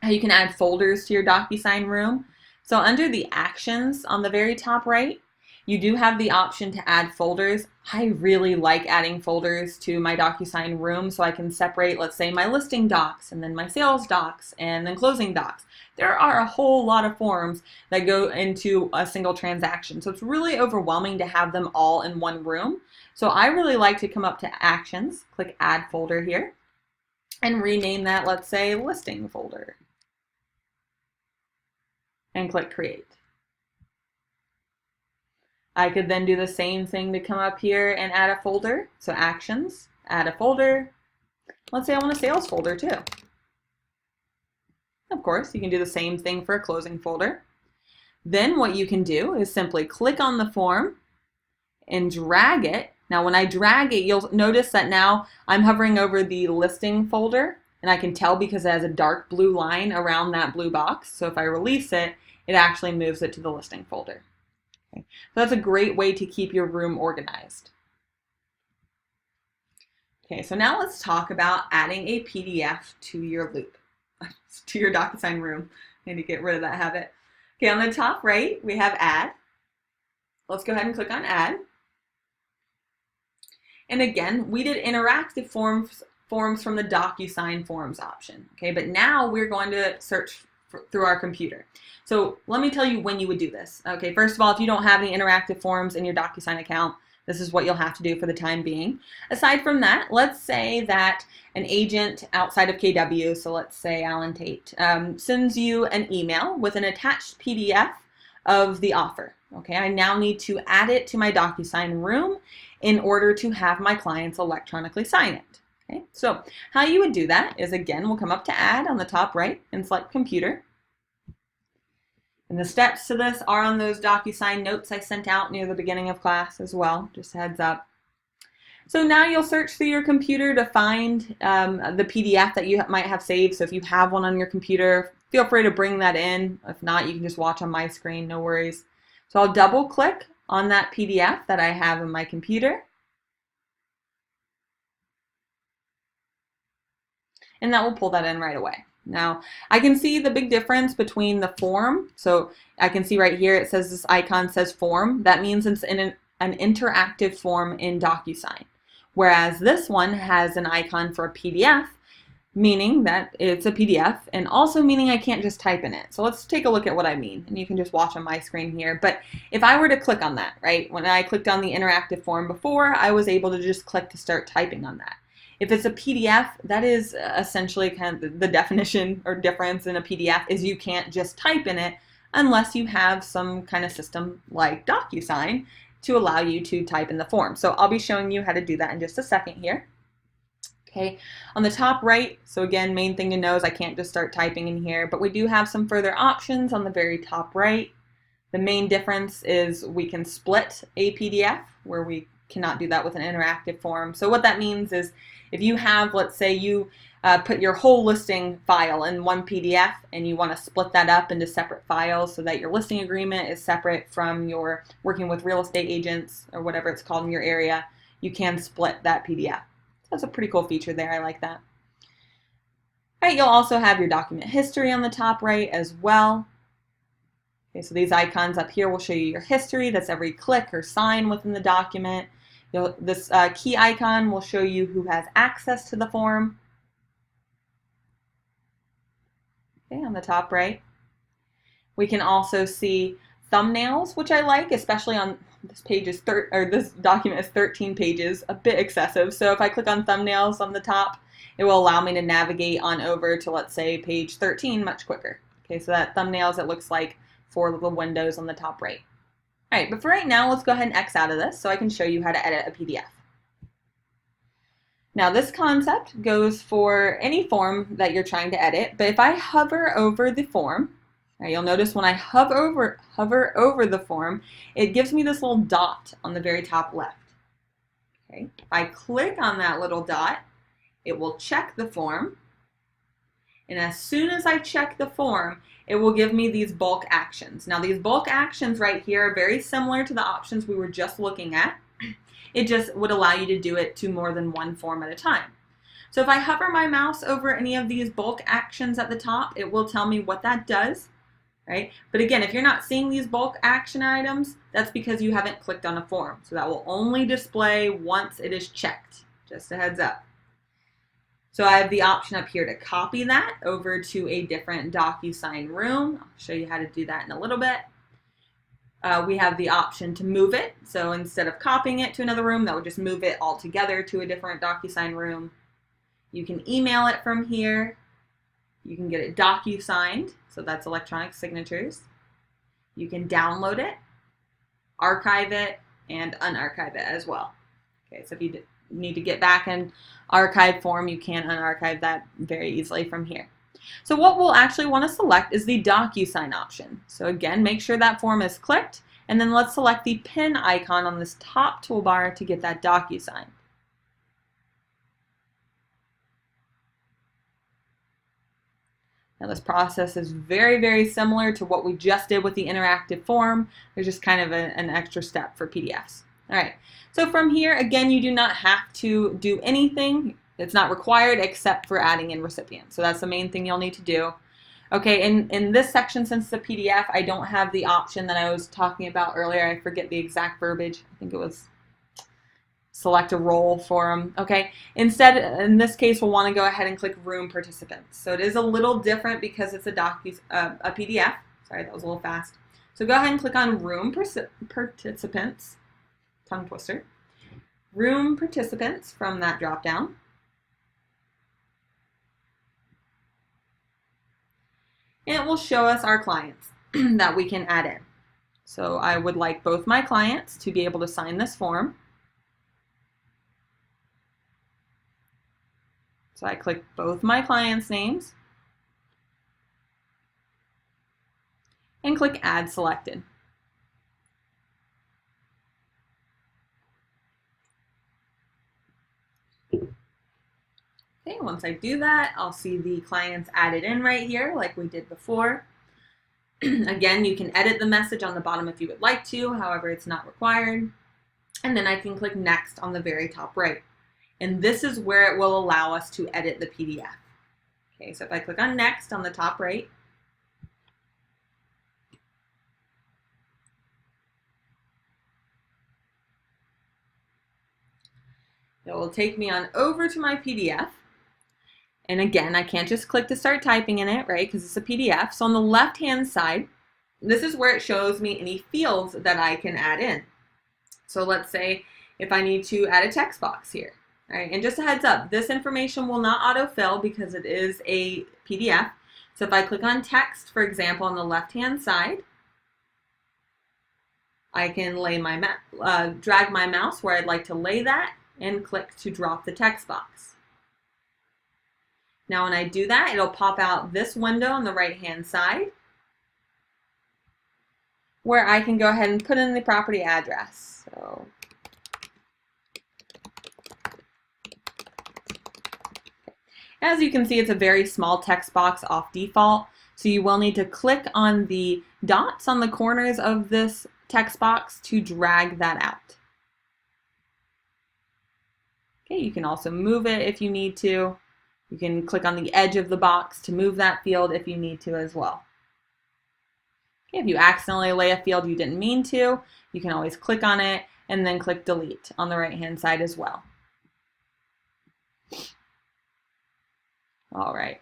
how you can add folders to your DocuSign room. So under the actions on the very top right, you do have the option to add folders. I really like adding folders to my DocuSign room so I can separate, let's say, my listing docs and then my sales docs and then closing docs. There are a whole lot of forms that go into a single transaction. So it's really overwhelming to have them all in one room. So I really like to come up to Actions, click Add Folder here, and rename that, let's say, Listing Folder. And click Create. I could then do the same thing to come up here and add a folder. So Actions, add a folder. Let's say I want a sales folder too. Of course, you can do the same thing for a closing folder. Then what you can do is simply click on the form and drag it. Now when I drag it, you'll notice that now I'm hovering over the listing folder, and I can tell because it has a dark blue line around that blue box. So if I release it, it actually moves it to the listing folder. Okay. So that's a great way to keep your room organized. Okay, so now let's talk about adding a PDF to your loop, to your DocuSign room. I need to get rid of that habit. Okay, on the top right, we have Add. Let's go ahead and click on Add. And again, we did interactive forms forms from the DocuSign Forms option. Okay, but now we're going to search through our computer. So let me tell you when you would do this. Okay, first of all, if you don't have any interactive forms in your DocuSign account, this is what you'll have to do for the time being. Aside from that, let's say that an agent outside of KW, so let's say Alan Tate, sends you an email with an attached PDF of the offer. Okay, I now need to add it to my DocuSign room in order to have my clients electronically sign it. Okay, so how you would do that is, again, we'll come up to Add on the top right and select Computer. And the steps to this are on those DocuSign notes I sent out near the beginning of class as well, just a heads up. So now you'll search through your computer to find the PDF that you might have saved. So if you have one on your computer, feel free to bring that in. If not, you can just watch on my screen, no worries. So I'll double click on that PDF that I have in my computer. And that will pull that in right away. Now, I can see the big difference between the form. So I can see right here, it says this icon says form. That means it's in an interactive form in DocuSign. Whereas this one has an icon for a PDF, meaning that it's a PDF, and also meaning I can't just type in it. So let's take a look at what I mean. And you can just watch on my screen here. But if I were to click on that, right, when I clicked on the interactive form before, I was able to just click to start typing on that. If it's a PDF, that is essentially kind of the definition or difference in a PDF is you can't just type in it unless you have some kind of system like DocuSign to allow you to type in the form. So I'll be showing you how to do that in just a second here. Okay, on the top right, so again, main thing to know is I can't just start typing in here, but we do have some further options on the very top right. The main difference is we can split a PDF where we cannot do that with an interactive form. So what that means is if you have, let's say you put your whole listing file in one PDF and you want to split that up into separate files so that your listing agreement is separate from your working with real estate agents or whatever it's called in your area, you can split that PDF. So that's a pretty cool feature there. I like that. All right, you'll also have your document history on the top right as well. Okay, so these icons up here will show you your history. That's every click or sign within the document. This key icon will show you who has access to the form. Okay, on the top right. We can also see thumbnails, which I like, especially on this page is this document is 13 pages, a bit excessive. So if I click on thumbnails on the top, it will allow me to navigate on over to, let's say, page 13 much quicker. Okay, so that thumbnails, it looks like 4 little windows on the top right. All right, but for right now, let's go ahead and X out of this so I can show you how to edit a PDF. Now this concept goes for any form that you're trying to edit, but if I hover over the form, you'll notice when I hover over the form, it gives me this little dot on the very top left. Okay, if I click on that little dot, it will check the form, and as soon as I check the form, it will give me these bulk actions. Now these bulk actions right here are very similar to the options we were just looking at. It just would allow you to do it to more than one form at a time. So if I hover my mouse over any of these bulk actions at the top, it will tell me what that does, right? But again, if you're not seeing these bulk action items, that's because you haven't clicked on a form. So that will only display once it is checked, just a heads up. So I have the option up here to copy that over to a different DocuSign room. I'll show you how to do that in a little bit. We have the option to move it. So instead of copying it to another room, that would just move it all together to a different DocuSign room. You can email it from here. You can get it DocuSigned, so that's electronic signatures. You can download it, archive it, and unarchive it as well. Okay, so if you need to get back in archive form, you can unarchive that very easily from here. So what we'll actually want to select is the DocuSign option. So again, make sure that form is clicked, and then let's select the pen icon on this top toolbar to get that DocuSign. Now this process is very, very similar to what we just did with the interactive form. There's just kind of an extra step for PDFs. All right, so from here, again, you do not have to do anything. It's not required except for adding in recipients. So that's the main thing you'll need to do. Okay, in this section, since the PDF, I don't have the option that I was talking about earlier. I forget the exact verbiage. I think it was select a role for them. Okay, instead, in this case, we'll want to go ahead and click Room Participants. So it is a little different because it's a PDF. Sorry, that was a little fast. So go ahead and click on Room Participants, tongue twister, Room Participants from that drop down. And it will show us our clients that we can add in. So I would like both my clients to be able to sign this form. So I click both my clients' names and click Add Selected. Okay, once I do that, I'll see the clients added in right here like we did before. Again, you can edit the message on the bottom if you would like to, however, it's not required. And then I can click Next on the very top right. And this is where it will allow us to edit the PDF. Okay, so if I click on Next on the top right, it will take me on over to my PDF. And again, I can't just click to start typing in it, right, because it's a PDF. So on the left-hand side, this is where it shows me any fields that I can add in. So let's say if I need to add a text box here, right? And just a heads up, this information will not autofill because it is a PDF. So if I click on text, for example, on the left-hand side, I can lay my drag my mouse where I'd like to lay that and click to drop the text box. Now when I do that, it'll pop out this window on the right-hand side where I can go ahead and put in the property address. So as you can see, it's a very small text box off default, so you will need to click on the dots on the corners of this text box to drag that out. Okay, you can also move it if you need to. You can click on the edge of the box to move that field if you need to as well. Okay, if you accidentally lay a field you didn't mean to, you can always click on it and then click Delete on the right-hand side as well. All right.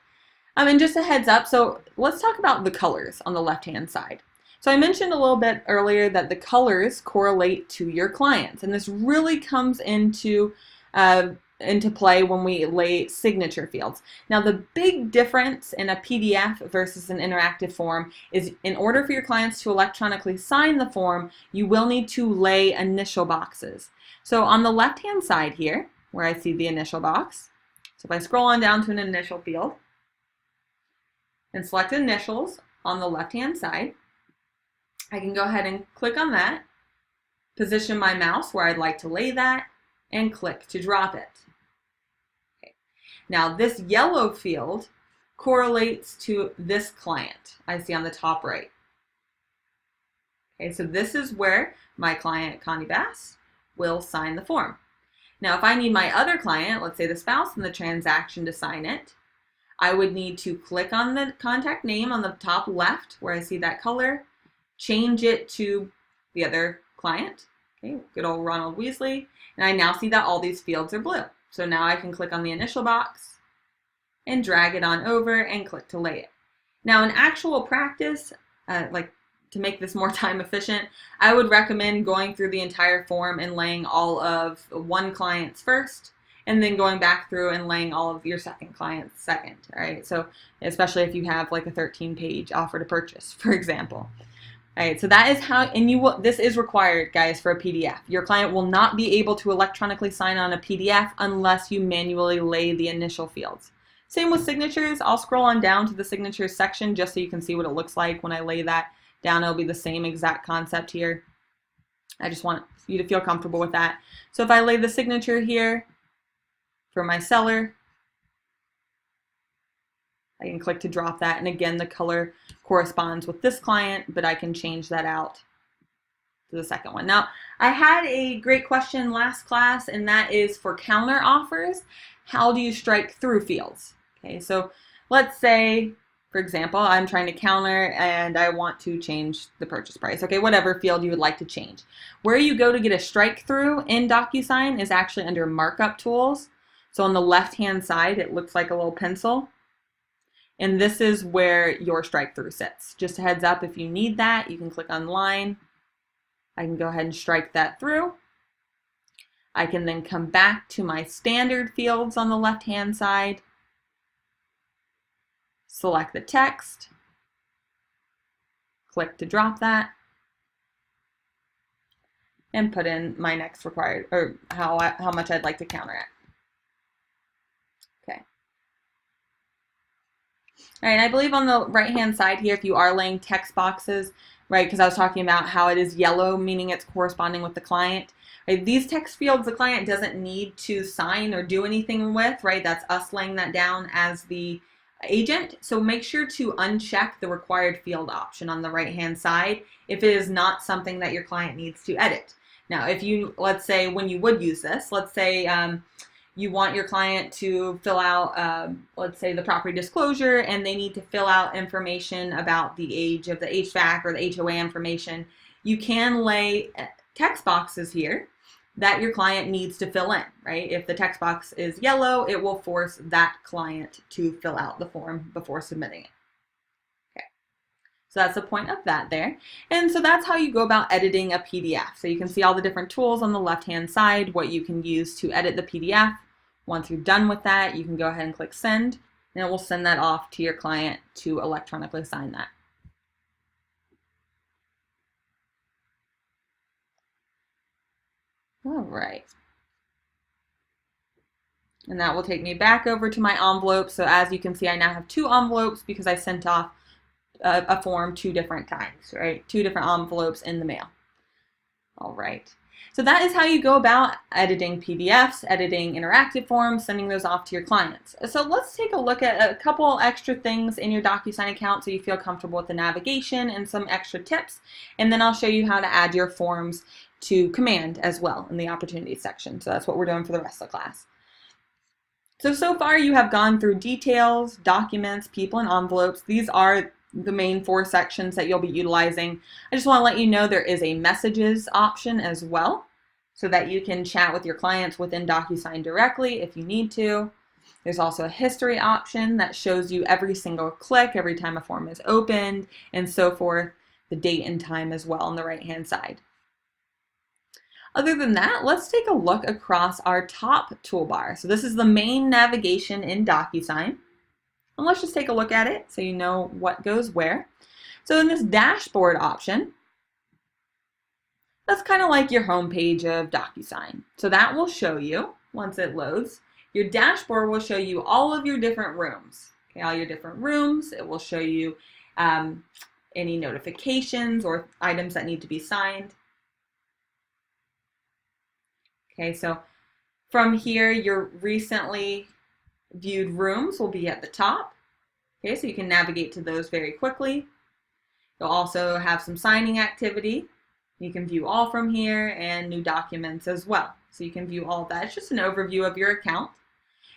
And just a heads up, so let's talk about the colors on the left-hand side. So I mentioned a little bit earlier that the colors correlate to your clients, and this really comes into play when we lay signature fields. Now the big difference in a PDF versus an interactive form is in order for your clients to electronically sign the form, you will need to lay initial boxes. So on the left-hand side here, where I see the initial box, so if I scroll on down to an initial field and select initials on the left-hand side, I can go ahead and click on that, position my mouse where I'd like to lay that, and click to drop it. Okay. Now this yellow field correlates to this client I see on the top right. Okay, so this is where my client, Connie Bass, will sign the form. Now if I need my other client, let's say the spouse in the transaction, to sign it, I would need to click on the contact name on the top left where I see that color, change it to the other client, okay, good old Ronald Weasley, and I now see that all these fields are blue. So now I can click on the initial box and drag it on over and click to lay it. Now in actual practice, like to make this more time efficient, I would recommend going through the entire form and laying all of one client's first, and then going back through and laying all of your second client's second, all right? So especially if you have like a 13-page offer to purchase, for example. All right, so that is how, and this is required, guys, for a PDF. Your client will not be able to electronically sign on a PDF unless you manually lay the initial fields. Same with signatures. I'll scroll on down to the signatures section just so you can see what it looks like when I lay that down. It'll be the same exact concept here. I just want you to feel comfortable with that. So if I lay the signature here for my seller, I can click to drop that, and again the color corresponds with this client, but I can change that out to the second one. Now I had a great question last class, and that is for counter offers, how do you strike through fields? Okay, so let's say For example, I'm trying to counter and I want to change the purchase price. Okay, whatever field you would like to change. Where you go to get a strike through in DocuSign is actually under Markup Tools. So on the left-hand side, it looks like a little pencil. And this is where your strike through sits. Just a heads up, if you need that, you can click on line. I can go ahead and strike that through. I can then come back to my standard fields on the left-hand side, select the text, click to drop that, and put in my next required, or how much I'd like to counter at. Okay. All right, and I believe on the right-hand side here, if you are laying text boxes, right, because I was talking about how it is yellow, meaning it's corresponding with the client. Right, these text fields the client doesn't need to sign or do anything with, right? That's us laying that down as the agent. So make sure to uncheck the required field option on the right-hand side if it is not something that your client needs to edit. Now, if you, let's say when you would use this, let's say you want your client to fill out, let's say the property disclosure, and they need to fill out information about the age of the HVAC or the HOA information, you can lay text boxes here that your client needs to fill in, right? If the text box is yellow, it will force that client to fill out the form before submitting it. Okay, so that's the point of that there. And so that's how you go about editing a PDF. So you can see all the different tools on the left-hand side, what you can use to edit the PDF. Once you're done with that, you can go ahead and click send, and it will send that off to your client to electronically sign that. All right. And that will take me back over to my envelope. So as you can see, I now have 2 envelopes because I sent off a form 2 different times, right? 2 different envelopes in the mail. All right. So that is how you go about editing PDFs, editing interactive forms, sending those off to your clients. So let's take a look at a couple extra things in your DocuSign account so you feel comfortable with the navigation and some extra tips. And then I'll show you how to add your forms to command as well in the opportunities section. So that's what we're doing for the rest of the class. So far you have gone through details, documents, people, and envelopes. These are the main 4 sections that you'll be utilizing. I just want to let you know there is a messages option as well, so that you can chat with your clients within DocuSign directly if you need to. There's also a history option that shows you every single click, every time a form is opened, and so forth, the date and time as well on the right-hand side. Other than that, let's take a look across our top toolbar. So this is the main navigation in DocuSign. And let's just take a look at it so you know what goes where. So in this dashboard option, that's kind of like your home page of DocuSign. So that will show you, once it loads, your dashboard will show you all of your different rooms. Okay, all your different rooms. It will show you any notifications or items that need to be signed. Okay, so from here, your recently viewed rooms will be at the top. Okay, so you can navigate to those very quickly. You'll also have some signing activity. You can view all from here and new documents as well. So you can view all of that. It's just an overview of your account.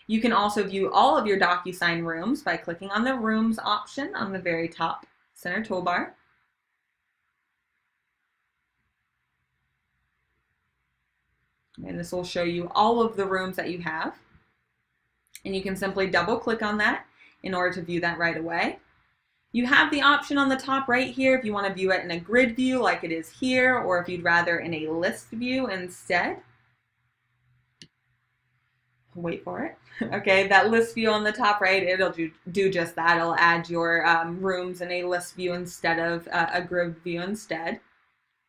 You can also view all of your DocuSign rooms by clicking on the Rooms option on the very top center toolbar. And this will show you all of the rooms that you have. And you can simply double click on that in order to view that right away. You have the option on the top right here if you want to view it in a grid view like it is here, or if you'd rather in a list view instead. Wait for it. Okay, that list view on the top right, it'll do just that. It'll add your rooms in a list view instead of a grid view instead.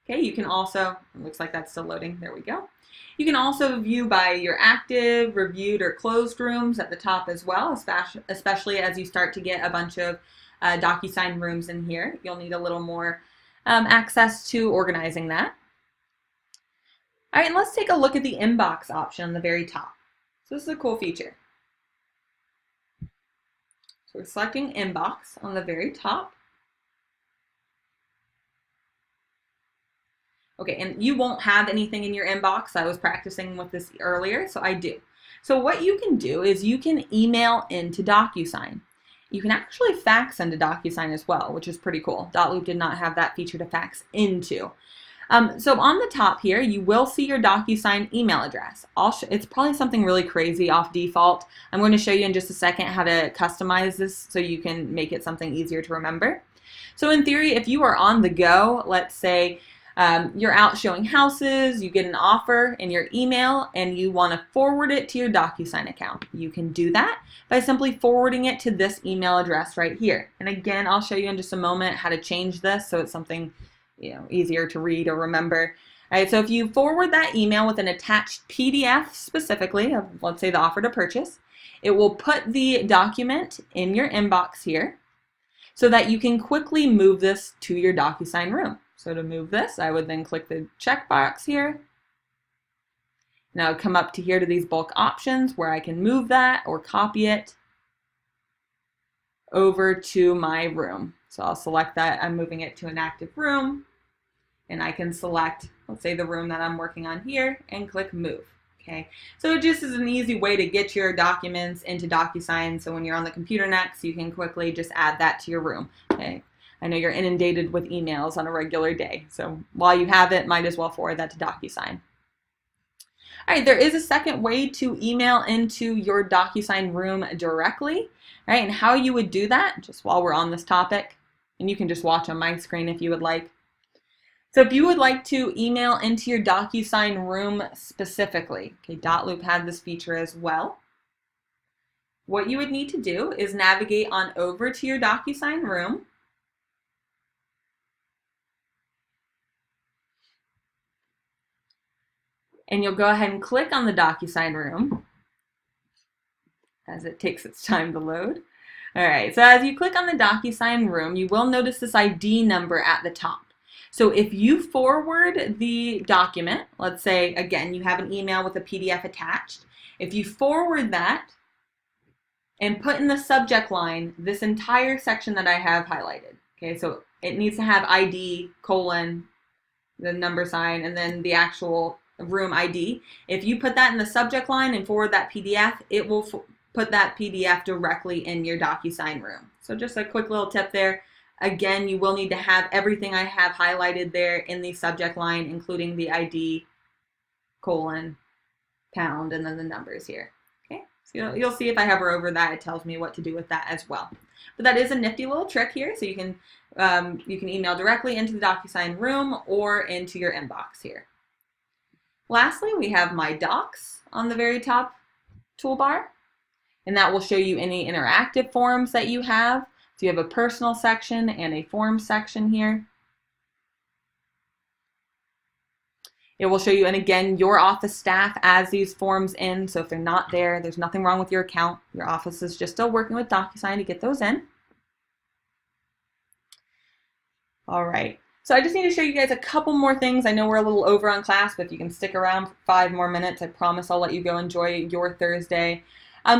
Okay, you can also, it looks like that's still loading, there we go. You can also view by your active, reviewed, or closed rooms at the top as well, especially as you start to get a bunch of DocuSign rooms in here. You'll need a little more access to organizing that. All right, and let's take a look at the inbox option on the very top. So this is a cool feature. So we're selecting inbox on the very top. Okay, and you won't have anything in your inbox. I was practicing with this earlier, so I do. So what you can do is you can email into DocuSign. You can actually fax into DocuSign as well, which is pretty cool. Dotloop did not have that feature to fax into. So on the top here, you will see your DocuSign email address. It's probably something really crazy off default. I'm going to show you in just a second how to customize this so you can make it something easier to remember. So in theory, if you are on the go, let's say you're out showing houses, you get an offer in your email, and you want to forward it to your DocuSign account. You can do that by simply forwarding it to this email address right here. And again, I'll show you in just a moment how to change this so it's something easier to read or remember. All right, so if you forward that email with an attached PDF specifically of, let's say, the offer to purchase, it will put the document in your inbox here so that you can quickly move this to your DocuSign room. So to move this, I would then click the checkbox here. Now come up to here to these bulk options where I can move that or copy it over to my room. So I'll select that I'm moving it to an active room, and I can select, let's say, the room that I'm working on here and click move. Okay, so it just is an easy way to get your documents into DocuSign, so when you're on the computer next, you can quickly just add that to your room. Okay, I know you're inundated with emails on a regular day, so while you have it, might as well forward that to DocuSign. All right, there is a second way to email into your DocuSign room directly. All right, and how you would do that, just while we're on this topic, and you can just watch on my screen if you would like. So if you would like to email into your DocuSign room specifically, okay, Dotloop had this feature as well. What you would need to do is navigate on over to your DocuSign room. And you'll go ahead and click on the DocuSign room as it takes its time to load. All right, so as you click on the DocuSign room, you will notice this ID number at the top. So if you forward the document, let's say, again, you have an email with a PDF attached. If you forward that and put in the subject line this entire section that I have highlighted, okay, so it needs to have ID, colon, the number sign, and then the actual room ID. If you put that in the subject line and forward that PDF, it will put that PDF directly in your DocuSign room. So just a quick little tip there. Again, you will need to have everything I have highlighted there in the subject line, including the ID, colon, pound, and then the numbers here. Okay, so you'll see if I hover over that, it tells me what to do with that as well. But that is a nifty little trick here, so you can email directly into the DocuSign room or into your inbox here. Lastly, we have My Docs on the very top toolbar, and that will show you any interactive forms that you have. So you have a personal section and a form section here. It will show you, and again, your office staff adds these forms in, so if they're not there, there's nothing wrong with your account. Your office is just still working with DocuSign to get those in. All right, so I just need to show you guys a couple more things. I know we're a little over on class, but if you can stick around for 5 more minutes, I promise I'll let you go enjoy your Thursday.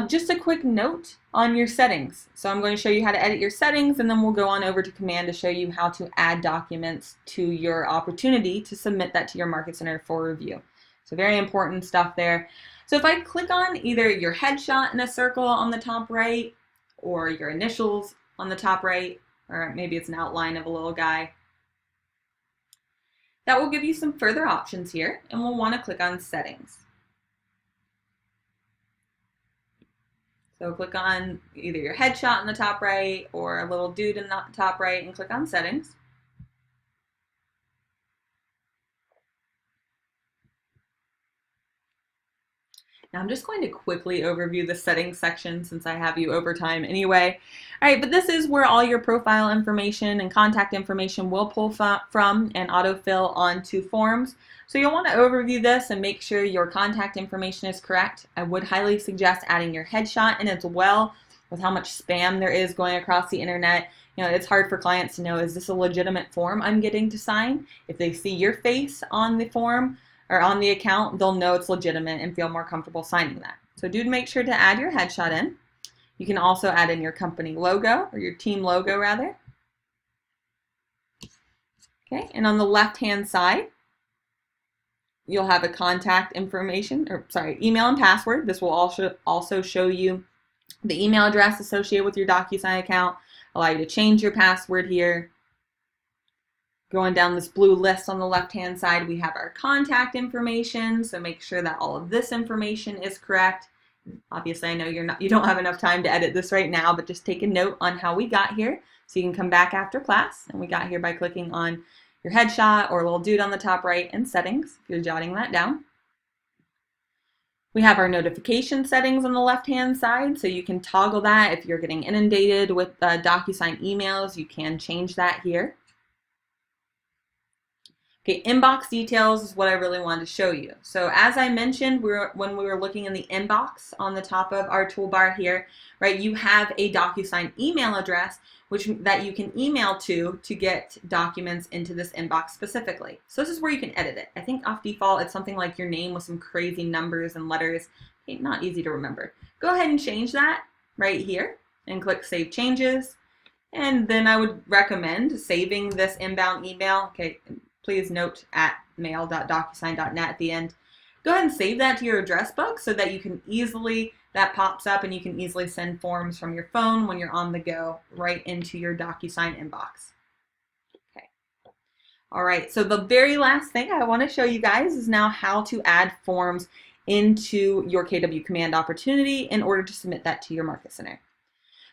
Just a quick note on your settings. So I'm going to show you how to edit your settings, and then we'll go on over to Command to show you how to add documents to your opportunity to submit that to your Market Center for review. So very important stuff there. So if I click on either your headshot in a circle on the top right, or your initials on the top right, or maybe it's an outline of a little guy, that will give you some further options here, and we'll want to click on Settings. So click on either your headshot in the top right or a little dude in the top right and click on Settings. Now I'm just going to quickly overview the settings section since I have you over time anyway. All right, but this is where all your profile information and contact information will pull from and autofill onto forms. So you'll want to overview this and make sure your contact information is correct. I would highly suggest adding your headshot in as well. With how much spam there is going across the internet, it's hard for clients to know, is this a legitimate form I'm getting to sign? If they see your face on the form or on the account, they'll know it's legitimate and feel more comfortable signing that. So do make sure to add your headshot in. You can also add in your company logo, or your team logo rather. Okay, and on the left-hand side, you'll have a contact information, email and password. This will also show you The email address associated with your DocuSign account, allow you to change your password here. Going down this blue list on the left-hand side, we have our contact information, so make sure that all of this information is correct. Obviously, I know you don't have enough time to edit this right now, but just take a note on how we got here, so you can come back after class. And we got here by clicking on your headshot or a little dude on the top right and settings, if you're jotting that down. We have our notification settings on the left-hand side, so you can toggle that. If you're getting inundated with DocuSign emails, you can change that here. Okay, inbox details is what I really wanted to show you. So as I mentioned, when we were looking in the inbox on the top of our toolbar here, right, you have a DocuSign email address that you can email to get documents into this inbox specifically. So this is where you can edit it. I think off default, it's something like your name with some crazy numbers and letters. Okay, not easy to remember. Go ahead and change that right here and click Save Changes. And then I would recommend saving this inbound email. Okay. Please note at mail.docusign.net at the end. Go ahead and save that to your address book so that you can easily, that pops up and you can easily send forms from your phone when you're on the go right into your DocuSign inbox. Okay. All right, so the very last thing I want to show you guys is now how to add forms into your KW Command opportunity in order to submit that to your Market Center.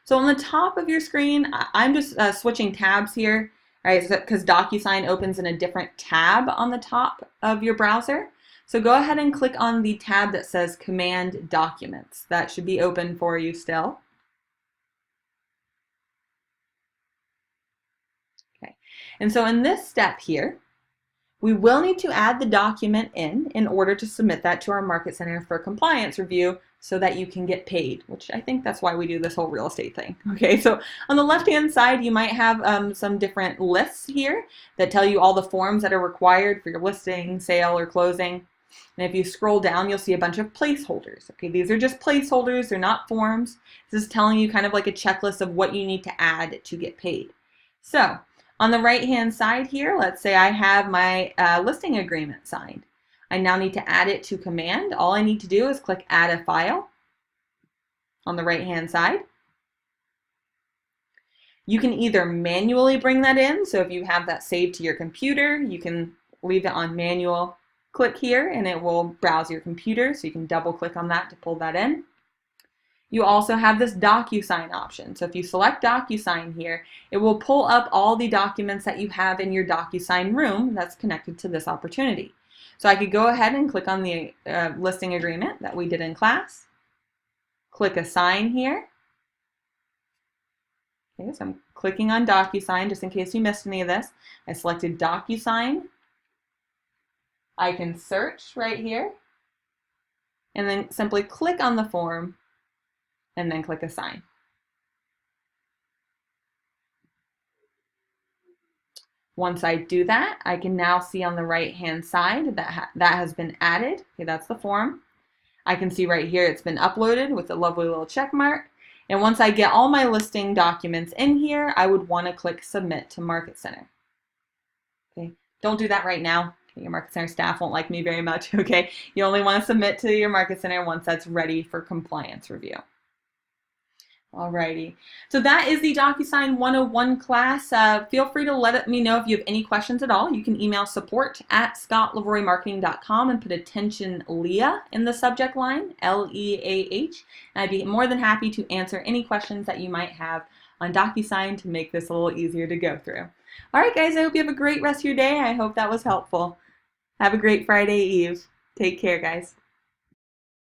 So on the top of your screen, I'm just switching tabs here. Right, because DocuSign opens in a different tab on the top of your browser. So go ahead and click on the tab that says Command Documents. That should be open for you still. Okay, and so in this step here, we will need to add the document in order to submit that to our Market Center for compliance review so that you can get paid, which I think that's why we do this whole real estate thing. Okay, so on the left-hand side, you might have some different lists here that tell you all the forms that are required for your listing, sale, or closing. And if you scroll down, you'll see a bunch of placeholders. Okay, these are just placeholders, they're not forms. This is telling you kind of like a checklist of what you need to add to get paid. So on the right-hand side here, let's say I have my listing agreement signed. I now need to add it to Command. All I need to do is click Add a File on the right-hand side. You can either manually bring that in, so if you have that saved to your computer, you can leave it on manual. Click here and it will browse your computer, so you can double-click on that to pull that in. You also have this DocuSign option. So if you select DocuSign here, it will pull up all the documents that you have in your DocuSign room that's connected to this opportunity. So I could go ahead and click on the listing agreement that we did in class. Click Assign here. Okay, so I'm clicking on DocuSign just in case you missed any of this. I selected DocuSign. I can search right here and then simply click on the form and then click Assign. Once I do that, I can now see on the right-hand side that has been added. Okay, that's the form. I can see right here it's been uploaded with a lovely little check mark. And once I get all my listing documents in here, I would want to click Submit to Market Center. Okay, don't do that right now. Okay, your Market Center staff won't like me very much. Okay, you only want to submit to your Market Center once that's ready for compliance review. Alrighty, so that is the DocuSign 101 class. Feel free to let me know if you have any questions at all. You can email support@scottleroymarketing.com and put attention Leah in the subject line, L-E-A-H, and I'd be more than happy to answer any questions that you might have on DocuSign to make this a little easier to go through. Alright guys, I hope you have a great rest of your day. I hope that was helpful. Have a great Friday Eve. Take care guys.